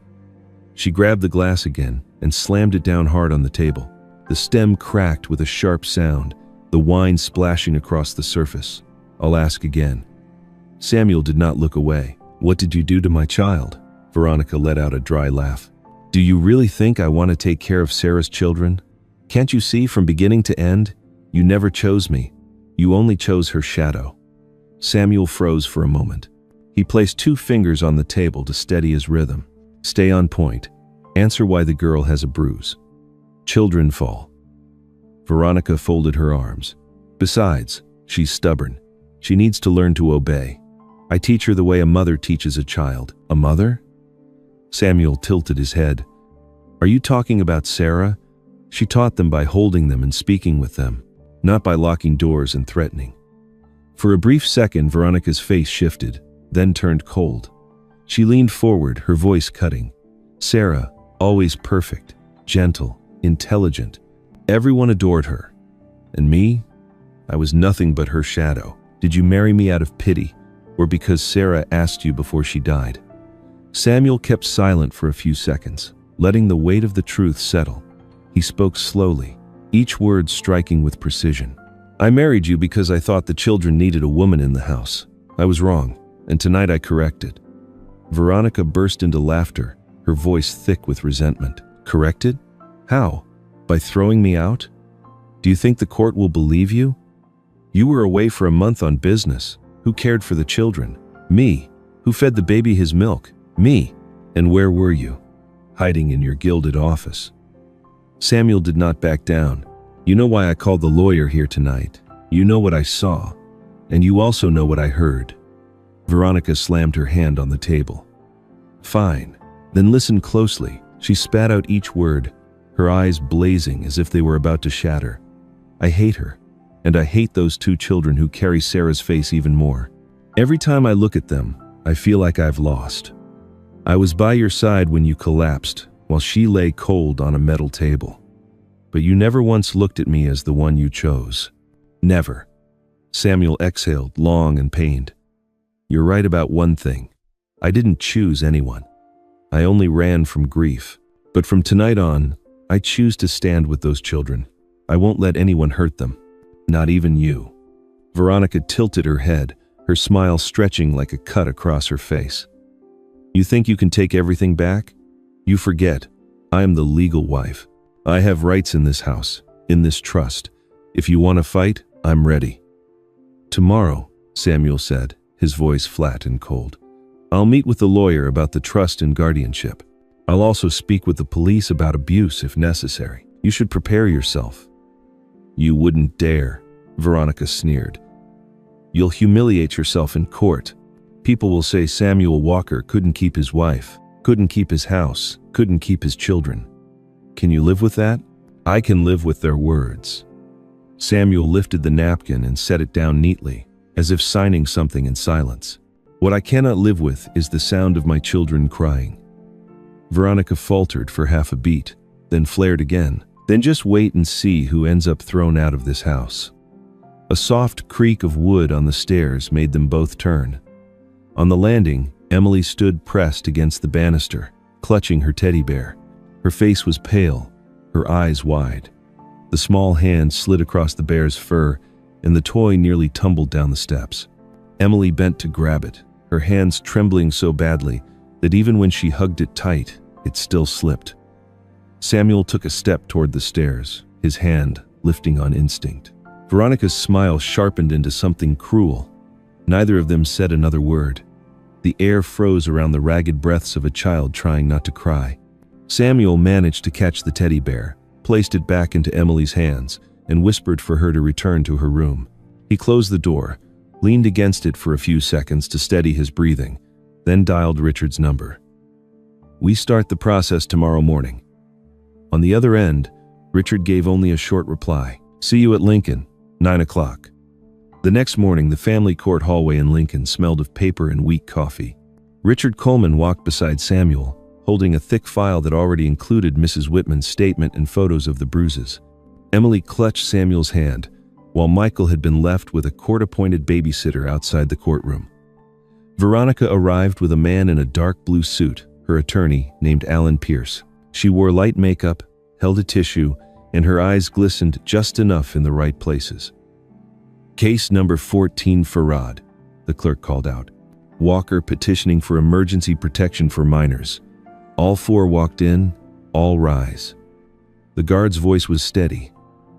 She grabbed the glass again and slammed it down hard on the table. The stem cracked with a sharp sound, the wine splashing across the surface. "I'll ask again." Samuel did not look away. "What did you do to my child?" Veronica let out a dry laugh. "Do you really think I want to take care of Sarah's children? Can't you see from beginning to end? You never chose me. You only chose her shadow." Samuel froze for a moment. He placed 2 fingers on the table to steady his rhythm. "Stay on point. Answer why the girl has a bruise. Children fall." Veronica folded her arms. "Besides, she's stubborn. She needs to learn to obey. I teach her the way a mother teaches a child." "A mother?" Samuel tilted his head. "Are you talking about Sarah? She taught them by holding them and speaking with them, not by locking doors and threatening." For a brief second, Veronica's face shifted, then turned cold. She leaned forward, her voice cutting. "Sarah, always perfect, gentle, intelligent. Everyone adored her. And me? I was nothing but her shadow. Did you marry me out of pity, or because Sarah asked you before she died?" Samuel kept silent for a few seconds, letting the weight of the truth settle. He spoke slowly, each word striking with precision. "I married you because I thought the children needed a woman in the house. I was wrong, and tonight I corrected." Veronica burst into laughter, her voice thick with resentment. "Corrected? How? By throwing me out? Do you think the court will believe you? You were away for a month on business. Who cared for the children? Me. Who fed the baby his milk? Me. And where were you? Hiding in your gilded office." Samuel did not back down. You know why I called the lawyer here tonight. You know what I saw. And you also know what I heard. Veronica slammed her hand on the table. Fine. Then listen closely. She spat out each word, her eyes blazing as if they were about to shatter. I hate her. And I hate those two children who carry Sarah's face even more. Every time I look at them, I feel like I've lost. I was by your side when you collapsed, while she lay cold on a metal table. But you never once looked at me as the one you chose. Never. Samuel exhaled, long and pained. You're right about one thing. I didn't choose anyone. I only ran from grief. But from tonight on, I choose to stand with those children. I won't let anyone hurt them. Not even you. Veronica tilted her head, her smile stretching like a cut across her face. You think you can take everything back? You forget. I am the legal wife. I have rights in this house, in this trust. If you want to fight, I'm ready. Tomorrow, Samuel said, his voice flat and cold. I'll meet with the lawyer about the trust and guardianship. I'll also speak with the police about abuse if necessary. You should prepare yourself. You wouldn't dare, Veronica sneered. You'll humiliate yourself in court. People will say Samuel Walker couldn't keep his wife, couldn't keep his house, couldn't keep his children. Can you live with that? I can live with their words. Samuel lifted the napkin and set it down neatly, as if signing something in silence. What I cannot live with is the sound of my children crying. Veronica faltered for half a beat, then flared again. Then just wait and see who ends up thrown out of this house. A soft creak of wood on the stairs made them both turn. On the landing, Emily stood pressed against the banister, clutching her teddy bear. Her face was pale, her eyes wide. The small hand slid across the bear's fur, and the toy nearly tumbled down the steps. Emily bent to grab it, her hands trembling so badly that even when she hugged it tight, it still slipped. Samuel took a step toward the stairs, his hand lifting on instinct. Veronica's smile sharpened into something cruel. Neither of them said another word. The air froze around the ragged breaths of a child trying not to cry. Samuel managed to catch the teddy bear, placed it back into Emily's hands, and whispered for her to return to her room. He closed the door, leaned against it for a few seconds to steady his breathing, then dialed Richard's number. We start the process tomorrow morning. On the other end, Richard gave only a short reply. See you at Lincoln, 9 o'clock. The next morning, the family court hallway in Lincoln smelled of paper and weak coffee. Richard Coleman walked beside Samuel, holding a thick file that already included Mrs. Whitman's statement and photos of the bruises. Emily clutched Samuel's hand, while Michael had been left with a court-appointed babysitter outside the courtroom. Veronica arrived with a man in a dark blue suit, her attorney, named Alan Pierce. She wore light makeup, held a tissue, and her eyes glistened just enough in the right places. Case number 14 Farad, the clerk called out. Walker petitioning for emergency protection for minors. All four walked in, all rise. The guard's voice was steady.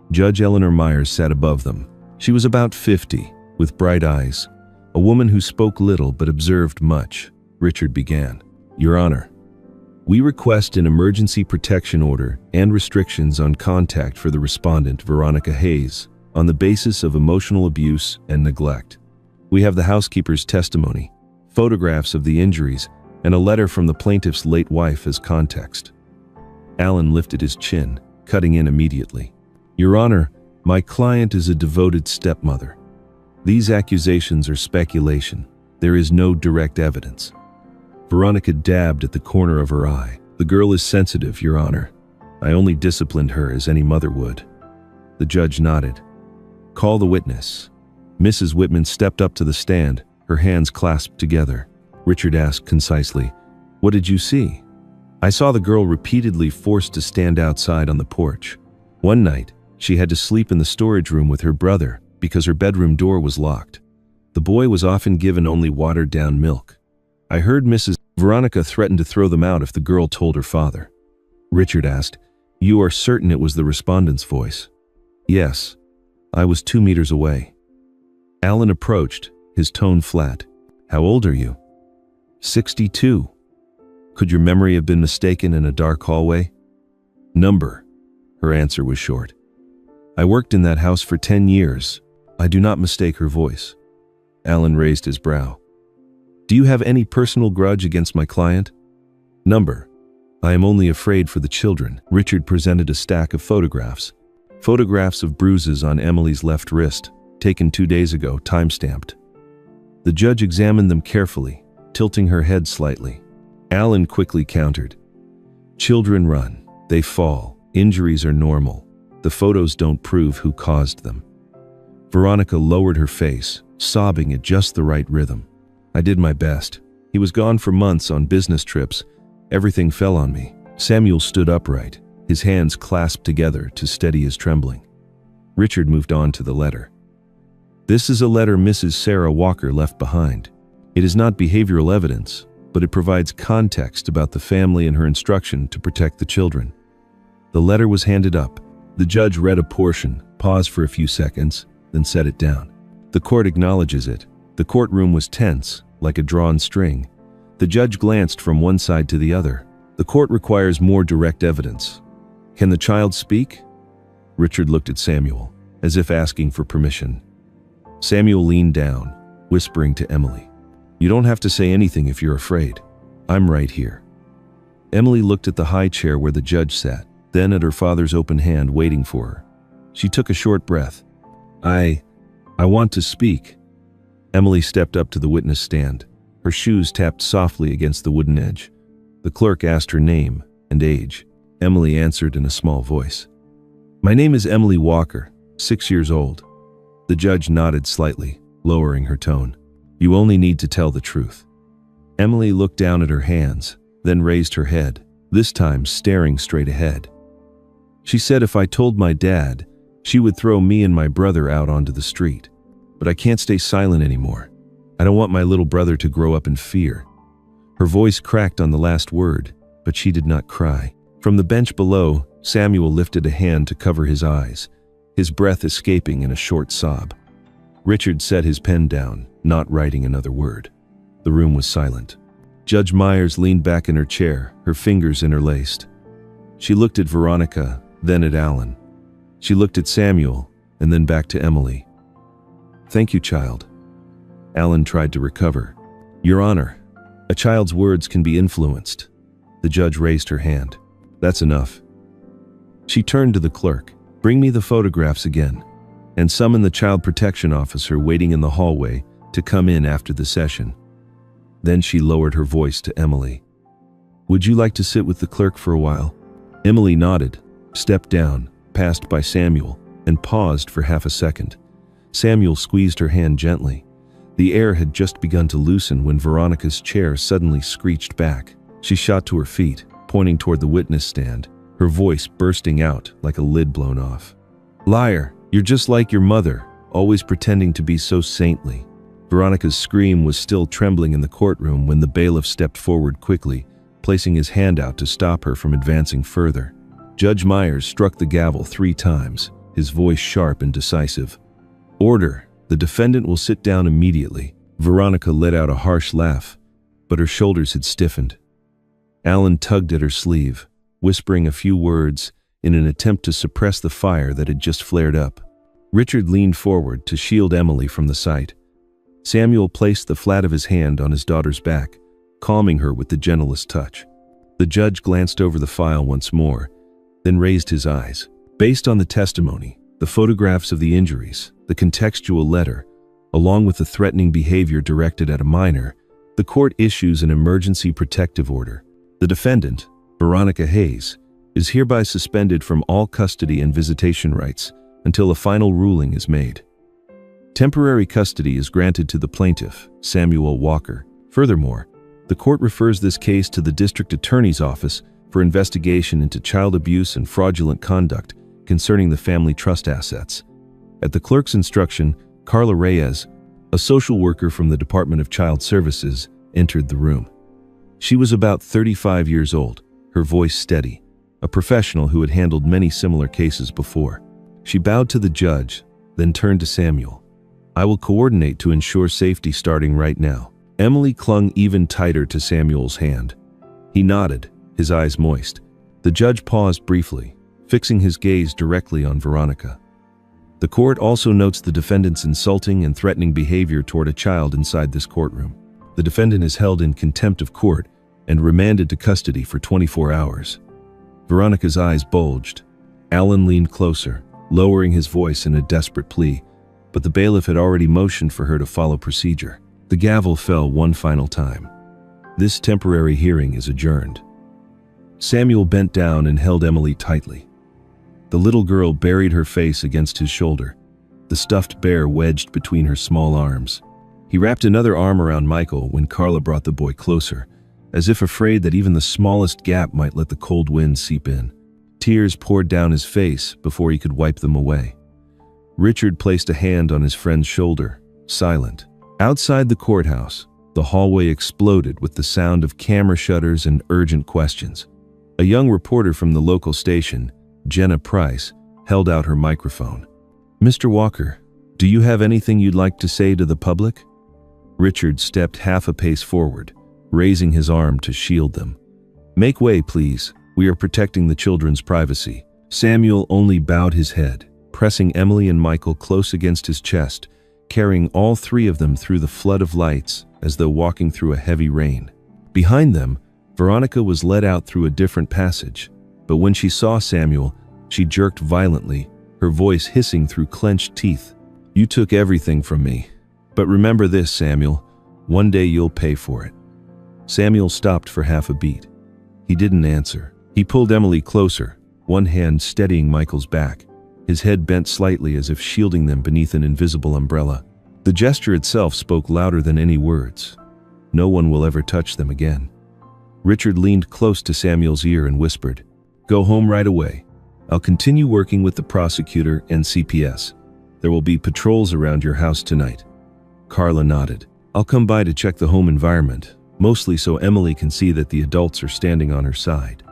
Judge Eleanor Myers sat above them. She was about 50, with bright eyes, a woman who spoke little but observed much. Richard began. Your Honor, we request an emergency protection order and restrictions on contact for the respondent, Veronica Hayes, on the basis of emotional abuse and neglect. We have the housekeeper's testimony, photographs of the injuries, and a letter from the plaintiff's late wife as context. Alan lifted his chin, cutting in immediately. Your Honor, my client is a devoted stepmother. These accusations are speculation. There is no direct evidence. Veronica dabbed at the corner of her eye. The girl is sensitive, Your Honor. I only disciplined her as any mother would. The judge nodded. Call the witness. Mrs. Whitman stepped up to the stand, her hands clasped together. Richard asked concisely, What did you see? I saw the girl repeatedly forced to stand outside on the porch. One night, she had to sleep in the storage room with her brother because her bedroom door was locked. The boy was often given only watered-down milk. I heard Mrs. Veronica threaten to throw them out if the girl told her father. Richard asked, You are certain it was the respondent's voice? Yes. I was 2 meters away. Alan approached, his tone flat. How old are you? 62. Could your memory have been mistaken in a dark hallway? Number. Her answer was short. I worked in that house for 10 years. I do not mistake her voice. Alan raised his brow. Do you have any personal grudge against my client? Number. I am only afraid for the children. Richard presented a stack of photographs. Photographs of bruises on Emily's left wrist, taken 2 days ago, time-stamped. The judge examined them carefully, tilting her head slightly. Alan quickly countered. Children run. They fall. Injuries are normal. The photos don't prove who caused them. Veronica lowered her face, sobbing at just the right rhythm. I did my best. He was gone for months on business trips. Everything fell on me. Samuel stood upright, his hands clasped together to steady his trembling. Richard moved on to the letter. This is a letter Mrs. Sarah Walker left behind. It is not behavioral evidence, but it provides context about the family and her instruction to protect the children. The letter was handed up. The judge read a portion, paused for a few seconds, then set it down. The court acknowledges it. The courtroom was tense, like a drawn string. The judge glanced from one side to the other. The court requires more direct evidence. Can the child speak? Richard looked at Samuel, as if asking for permission. Samuel leaned down, whispering to Emily. You don't have to say anything if you're afraid. I'm right here. Emily looked at the high chair where the judge sat, then at her father's open hand waiting for her. She took a short breath. I want to speak. Emily stepped up to the witness stand. Her shoes tapped softly against the wooden edge. The clerk asked her name and age. Emily answered in a small voice. My name is Emily Walker, 6 years old. The judge nodded slightly, lowering her tone. You only need to tell the truth. Emily looked down at her hands, then raised her head, this time staring straight ahead. She said if I told my dad, she would throw me and my brother out onto the street. But I can't stay silent anymore. I don't want my little brother to grow up in fear. Her voice cracked on the last word, but she did not cry. From the bench below, Samuel lifted a hand to cover his eyes, his breath escaping in a short sob. Richard set his pen down, not writing another word. The room was silent. Judge Myers leaned back in her chair, her fingers interlaced. She looked at Veronica, then at Alan. She looked at Samuel, and then back to Emily. Thank you, child. Alan tried to recover. Your Honor, a child's words can be influenced. The judge raised her hand. That's enough. She turned to the clerk. Bring me the photographs again, and summon the child protection officer waiting in the hallway to come in after the session. Then she lowered her voice to Emily. Would you like to sit with the clerk for a while? Emily nodded, stepped down, passed by Samuel, and paused for half a second. Samuel squeezed her hand gently. The air had just begun to loosen when Veronica's chair suddenly screeched back. She shot to her feet, pointing toward the witness stand, her voice bursting out like a lid blown off. Liar, you're just like your mother, always pretending to be so saintly. Veronica's scream was still trembling in the courtroom when the bailiff stepped forward quickly, placing his hand out to stop her from advancing further. Judge Myers struck the gavel 3 times, his voice sharp and decisive. Order, the defendant will sit down immediately. Veronica let out a harsh laugh, but her shoulders had stiffened. Alan tugged at her sleeve, whispering a few words in an attempt to suppress the fire that had just flared up. Richard leaned forward to shield Emily from the sight. Samuel placed the flat of his hand on his daughter's back, calming her with the gentlest touch. The judge glanced over the file once more, then raised his eyes. Based on the testimony, the photographs of the injuries, the contextual letter, along with the threatening behavior directed at a minor, the court issues an emergency protective order. The defendant, Veronica Hayes, is hereby suspended from all custody and visitation rights until a final ruling is made. Temporary custody is granted to the plaintiff, Samuel Walker. Furthermore, the court refers this case to the district attorney's office for investigation into child abuse and fraudulent conduct concerning the family trust assets. At the clerk's instruction, Carla Reyes, a social worker from the Department of Child Services, entered the room. She was about 35 years old, her voice steady, a professional who had handled many similar cases before. She bowed to the judge, then turned to Samuel. I will coordinate to ensure safety starting right now. Emily clung even tighter to Samuel's hand. He nodded, his eyes moist. The judge paused briefly, fixing his gaze directly on Veronica. The court also notes the defendant's insulting and threatening behavior toward a child inside this courtroom. The defendant is held in contempt of court and remanded to custody for 24 hours. Veronica's eyes bulged. Alan leaned closer, lowering his voice in a desperate plea, but the bailiff had already motioned for her to follow procedure. The gavel fell one final time. This temporary hearing is adjourned. Samuel bent down and held Emily tightly. The little girl buried her face against his shoulder, the stuffed bear wedged between her small arms. He wrapped another arm around Michael when Carla brought the boy closer, as if afraid that even the smallest gap might let the cold wind seep in. Tears poured down his face before he could wipe them away. Richard placed a hand on his friend's shoulder, silent. Outside the courthouse, the hallway exploded with the sound of camera shutters and urgent questions. A young reporter from the local station, Jenna Price, held out her microphone. "Mr. Walker, do you have anything you'd like to say to the public?" Richard stepped half a pace forward, raising his arm to shield them. "Make way, please. We are protecting the children's privacy." Samuel only bowed his head, pressing Emily and Michael close against his chest, carrying all three of them through the flood of lights as though walking through a heavy rain. Behind them, Veronica was led out through a different passage, but when she saw Samuel, she jerked violently, her voice hissing through clenched teeth. "You took everything from me. But remember this, Samuel, one day you'll pay for it." Samuel stopped for half a beat. He didn't answer. He pulled Emily closer, one hand steadying Michael's back, his head bent slightly as if shielding them beneath an invisible umbrella. The gesture itself spoke louder than any words. No one will ever touch them again. Richard leaned close to Samuel's ear and whispered, "Go home right away. I'll continue working with the prosecutor and CPS. There will be patrols around your house tonight." Carla nodded. "I'll come by to check the home environment, mostly so Emily can see that the adults are standing on her side."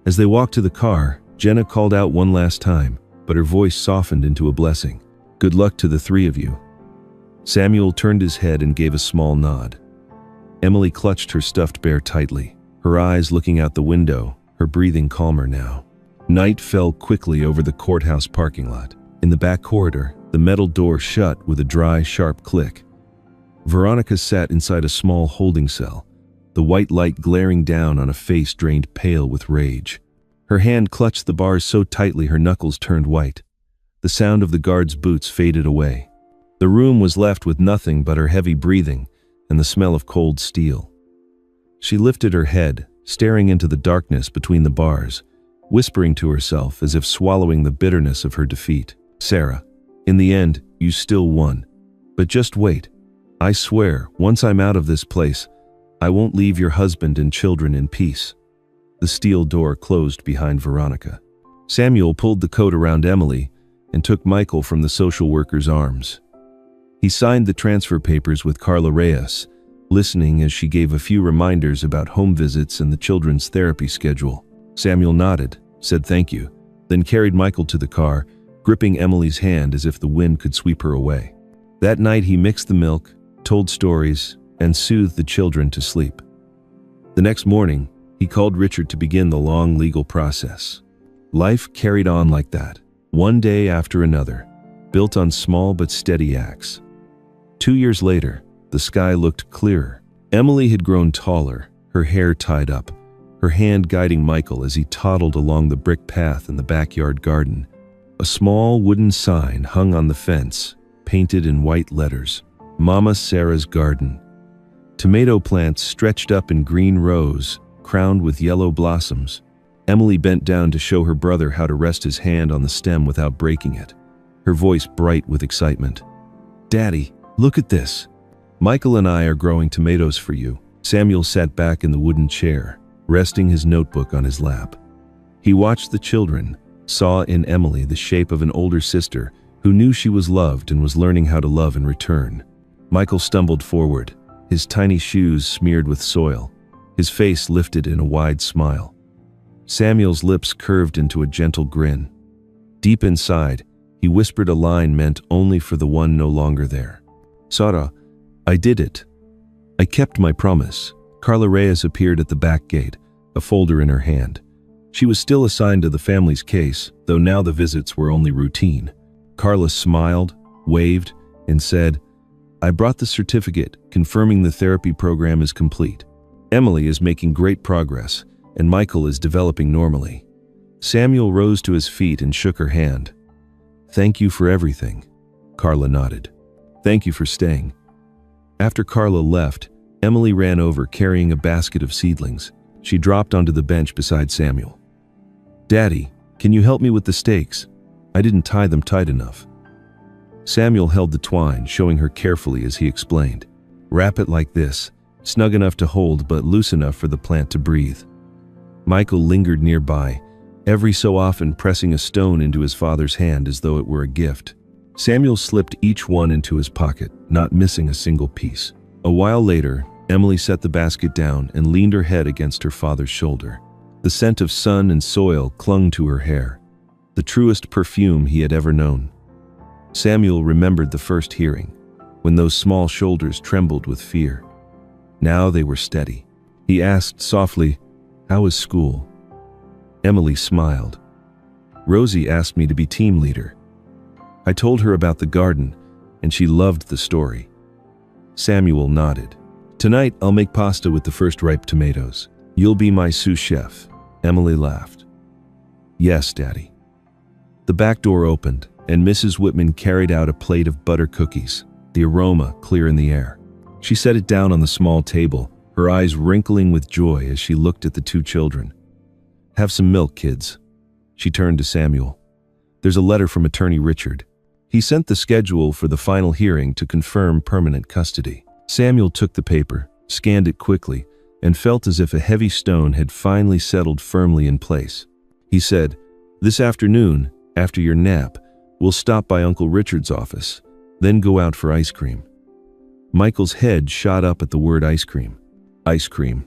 As they walked to the car, Jenna called out one last time, but her voice softened into a blessing. "Good luck to the three of you." Samuel turned his head and gave a small nod. Emily clutched her stuffed bear tightly, her eyes looking out the window, her breathing calmer now. Night fell quickly over the courthouse parking lot. In the back corridor, the metal door shut with a dry, sharp click. Veronica sat inside a small holding cell, the white light glaring down on a face drained pale with rage. Her hand clutched the bars so tightly her knuckles turned white. The sound of the guard's boots faded away. The room was left with nothing but her heavy breathing and the smell of cold steel. She lifted her head, staring into the darkness between the bars, whispering to herself as if swallowing the bitterness of her defeat. "Sarah, in the end, you still won. But just wait. I swear, once I'm out of this place, I won't leave your husband and children in peace." The steel door closed behind Veronica. Samuel pulled the coat around Emily and took Michael from the social worker's arms. He signed the transfer papers with Carla Reyes, listening as she gave a few reminders about home visits and the children's therapy schedule. Samuel nodded, said thank you, then carried Michael to the car, gripping Emily's hand as if the wind could sweep her away. That night he mixed the milk, told stories, and soothed the children to sleep. The next morning, he called Richard to begin the long legal process. Life carried on like that, one day after another, built on small but steady acts. 2 years later, the sky looked clearer. Emily had grown taller, her hair tied up, her hand guiding Michael as he toddled along the brick path in the backyard garden. A small wooden sign hung on the fence, painted in white letters, "Mama Sarah's Garden." Tomato plants stretched up in green rows, crowned with yellow blossoms. Emily bent down to show her brother how to rest his hand on the stem without breaking it, her voice bright with excitement. "Daddy, look at this. Michael and I are growing tomatoes for you." Samuel sat back in the wooden chair, resting his notebook on his lap. He watched the children, saw in Emily the shape of an older sister who knew she was loved and was learning how to love in return. Michael stumbled forward, his tiny shoes smeared with soil, his face lifted in a wide smile. Samuel's lips curved into a gentle grin. Deep inside, he whispered a line meant only for the one no longer there. "Sarah, I did it. I kept my promise." Carla Reyes appeared at the back gate, a folder in her hand. She was still assigned to the family's case, though now the visits were only routine. Carla smiled, waved, and said, "I brought the certificate confirming the therapy program is complete. Emily is making great progress, and Michael is developing normally." Samuel rose to his feet and shook her hand. "Thank you for everything." Carla nodded. "Thank you for staying." After Carla left, Emily ran over carrying a basket of seedlings. She dropped onto the bench beside Samuel. "Daddy, can you help me with the stakes? I didn't tie them tight enough." Samuel held the twine, showing her carefully as he explained. "Wrap it like this, snug enough to hold but loose enough for the plant to breathe." Michael lingered nearby, every so often pressing a stone into his father's hand as though it were a gift. Samuel slipped each one into his pocket, not missing a single piece. A while later, Emily set the basket down and leaned her head against her father's shoulder. The scent of sun and soil clung to her hair, the truest perfume he had ever known. Samuel remembered the first hearing, when those small shoulders trembled with fear. Now they were steady. He asked softly, "How is school?" Emily smiled. "Rosie asked me to be team leader. I told her about the garden, and she loved the story." Samuel nodded. "Tonight I'll make pasta with the first ripe tomatoes. You'll be my sous chef." Emily laughed. "Yes, Daddy." The back door opened, and Mrs. Whitman carried out a plate of butter cookies, the aroma clear in the air. She set it down on the small table, her eyes wrinkling with joy as she looked at the two children. "Have some milk, kids." She turned to Samuel. "There's a letter from Attorney Richard. He sent the schedule for the final hearing to confirm permanent custody." Samuel took the paper, scanned it quickly, and felt as if a heavy stone had finally settled firmly in place. He said, "This afternoon, after your nap, we'll stop by Uncle Richard's office, then go out for ice cream." Michael's head shot up at the word ice cream. Ice cream.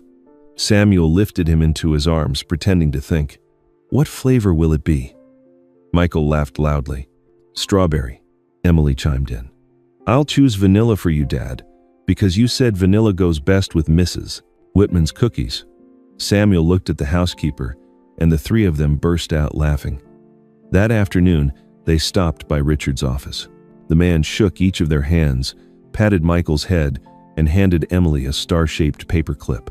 Samuel lifted him into his arms, pretending to think. "What flavor will it be?" Michael laughed loudly. "Strawberry," Emily chimed in. "I'll choose vanilla for you, Dad, because you said vanilla goes best with Mrs. Whitman's cookies." Samuel looked at the housekeeper, and the three of them burst out laughing. That afternoon, they stopped by Richard's office. The man shook each of their hands, patted Michael's head, and handed Emily a star-shaped paperclip.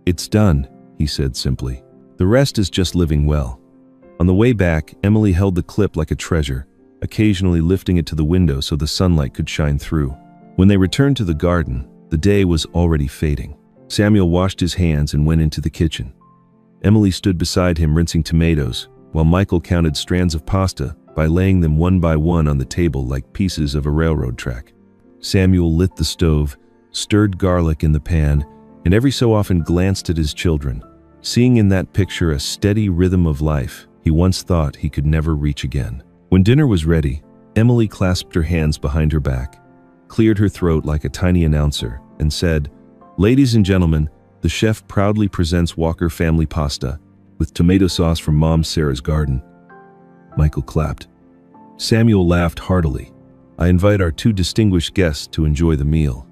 "It's done," he said simply. "The rest is just living well." On the way back, Emily held the clip like a treasure, occasionally lifting it to the window so the sunlight could shine through. When they returned to the garden, the day was already fading. Samuel washed his hands and went into the kitchen. Emily stood beside him rinsing tomatoes, while Michael counted strands of pasta by laying them one by one on the table like pieces of a railroad track. Samuel lit the stove, stirred garlic in the pan, and every so often glanced at his children, seeing in that picture a steady rhythm of life he once thought he could never reach again. When dinner was ready, Emily clasped her hands behind her back, cleared her throat like a tiny announcer, and said, "Ladies and gentlemen, the chef proudly presents Walker family pasta with tomato sauce from Mom Sarah's garden." Michael clapped. Samuel laughed heartily. "I invite our two distinguished guests to enjoy the meal."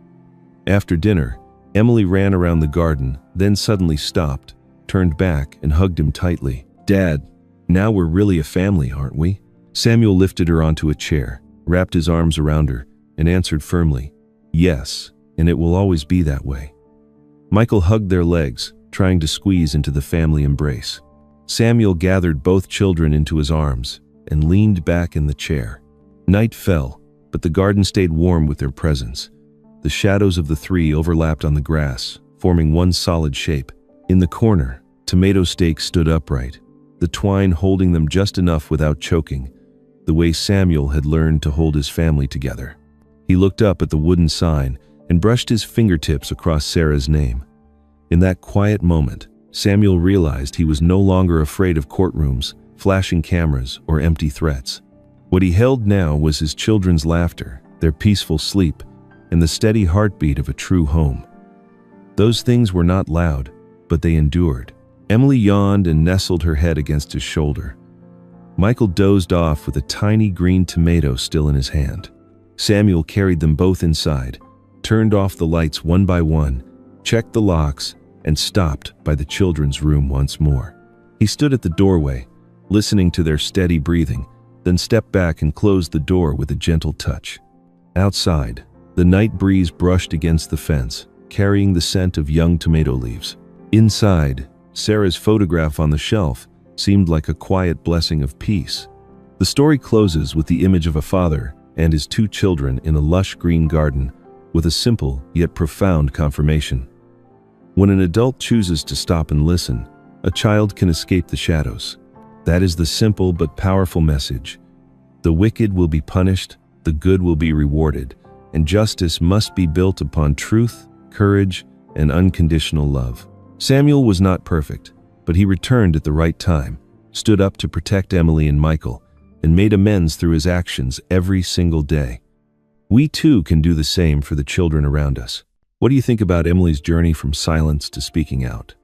After dinner, Emily ran around the garden, then suddenly stopped, turned back, and hugged him tightly. "Dad, now we're really a family, aren't we?" Samuel lifted her onto a chair, wrapped his arms around her, and answered firmly, "Yes, and it will always be that way." Michael hugged their legs, trying to squeeze into the family embrace. Samuel gathered both children into his arms and leaned back in the chair. Night fell, but the garden stayed warm with their presence. The shadows of the three overlapped on the grass, forming one solid shape. In the corner, tomato stakes stood upright, the twine holding them just enough without choking, the way Samuel had learned to hold his family together. He looked up at the wooden sign and brushed his fingertips across Sarah's name. In that quiet moment, Samuel realized he was no longer afraid of courtrooms, flashing cameras, or empty threats. What he held now was his children's laughter, their peaceful sleep, and the steady heartbeat of a true home. Those things were not loud, but they endured. Emily yawned and nestled her head against his shoulder. Michael dozed off with a tiny green tomato still in his hand. Samuel carried them both inside, turned off the lights one by one, checked the locks, and stopped by the children's room once more. He stood at the doorway, listening to their steady breathing, then stepped back and closed the door with a gentle touch. Outside, the night breeze brushed against the fence, carrying the scent of young tomato leaves. Inside, Sarah's photograph on the shelf seemed like a quiet blessing of peace. The story closes with the image of a father and his two children in a lush green garden, with a simple yet profound confirmation. When an adult chooses to stop and listen, a child can escape the shadows. That is the simple but powerful message. The wicked will be punished, the good will be rewarded, and justice must be built upon truth, courage, and unconditional love. Samuel was not perfect, but he returned at the right time, stood up to protect Emily and Michael, and made amends through his actions every single day. We too can do the same for the children around us. What do you think about Emily's journey from silence to speaking out?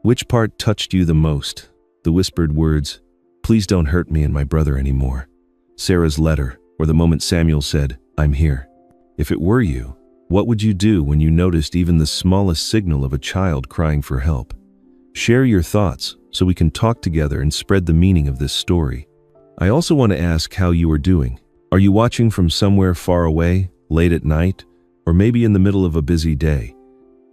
Which part touched you the most? The whispered words, "Please don't hurt me and my brother anymore." Sarah's letter, or the moment Samuel said, "I'm here." If it were you, what would you do when you noticed even the smallest signal of a child crying for help? Share your thoughts so we can talk together and spread the meaning of this story. I also want to ask how you are doing. Are you watching from somewhere far away, late at night, or maybe in the middle of a busy day?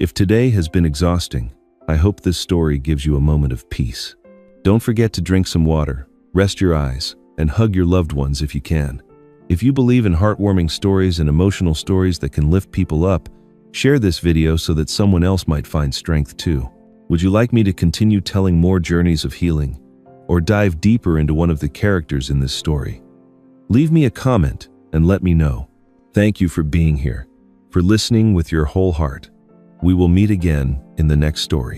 If today has been exhausting, I hope this story gives you a moment of peace. Don't forget to drink some water, rest your eyes, and hug your loved ones if you can. If you believe in heartwarming stories and emotional stories that can lift people up, share this video so that someone else might find strength too. Would you like me to continue telling more journeys of healing, or dive deeper into one of the characters in this story? Leave me a comment and let me know. Thank you for being here, for listening with your whole heart. We will meet again in the next story.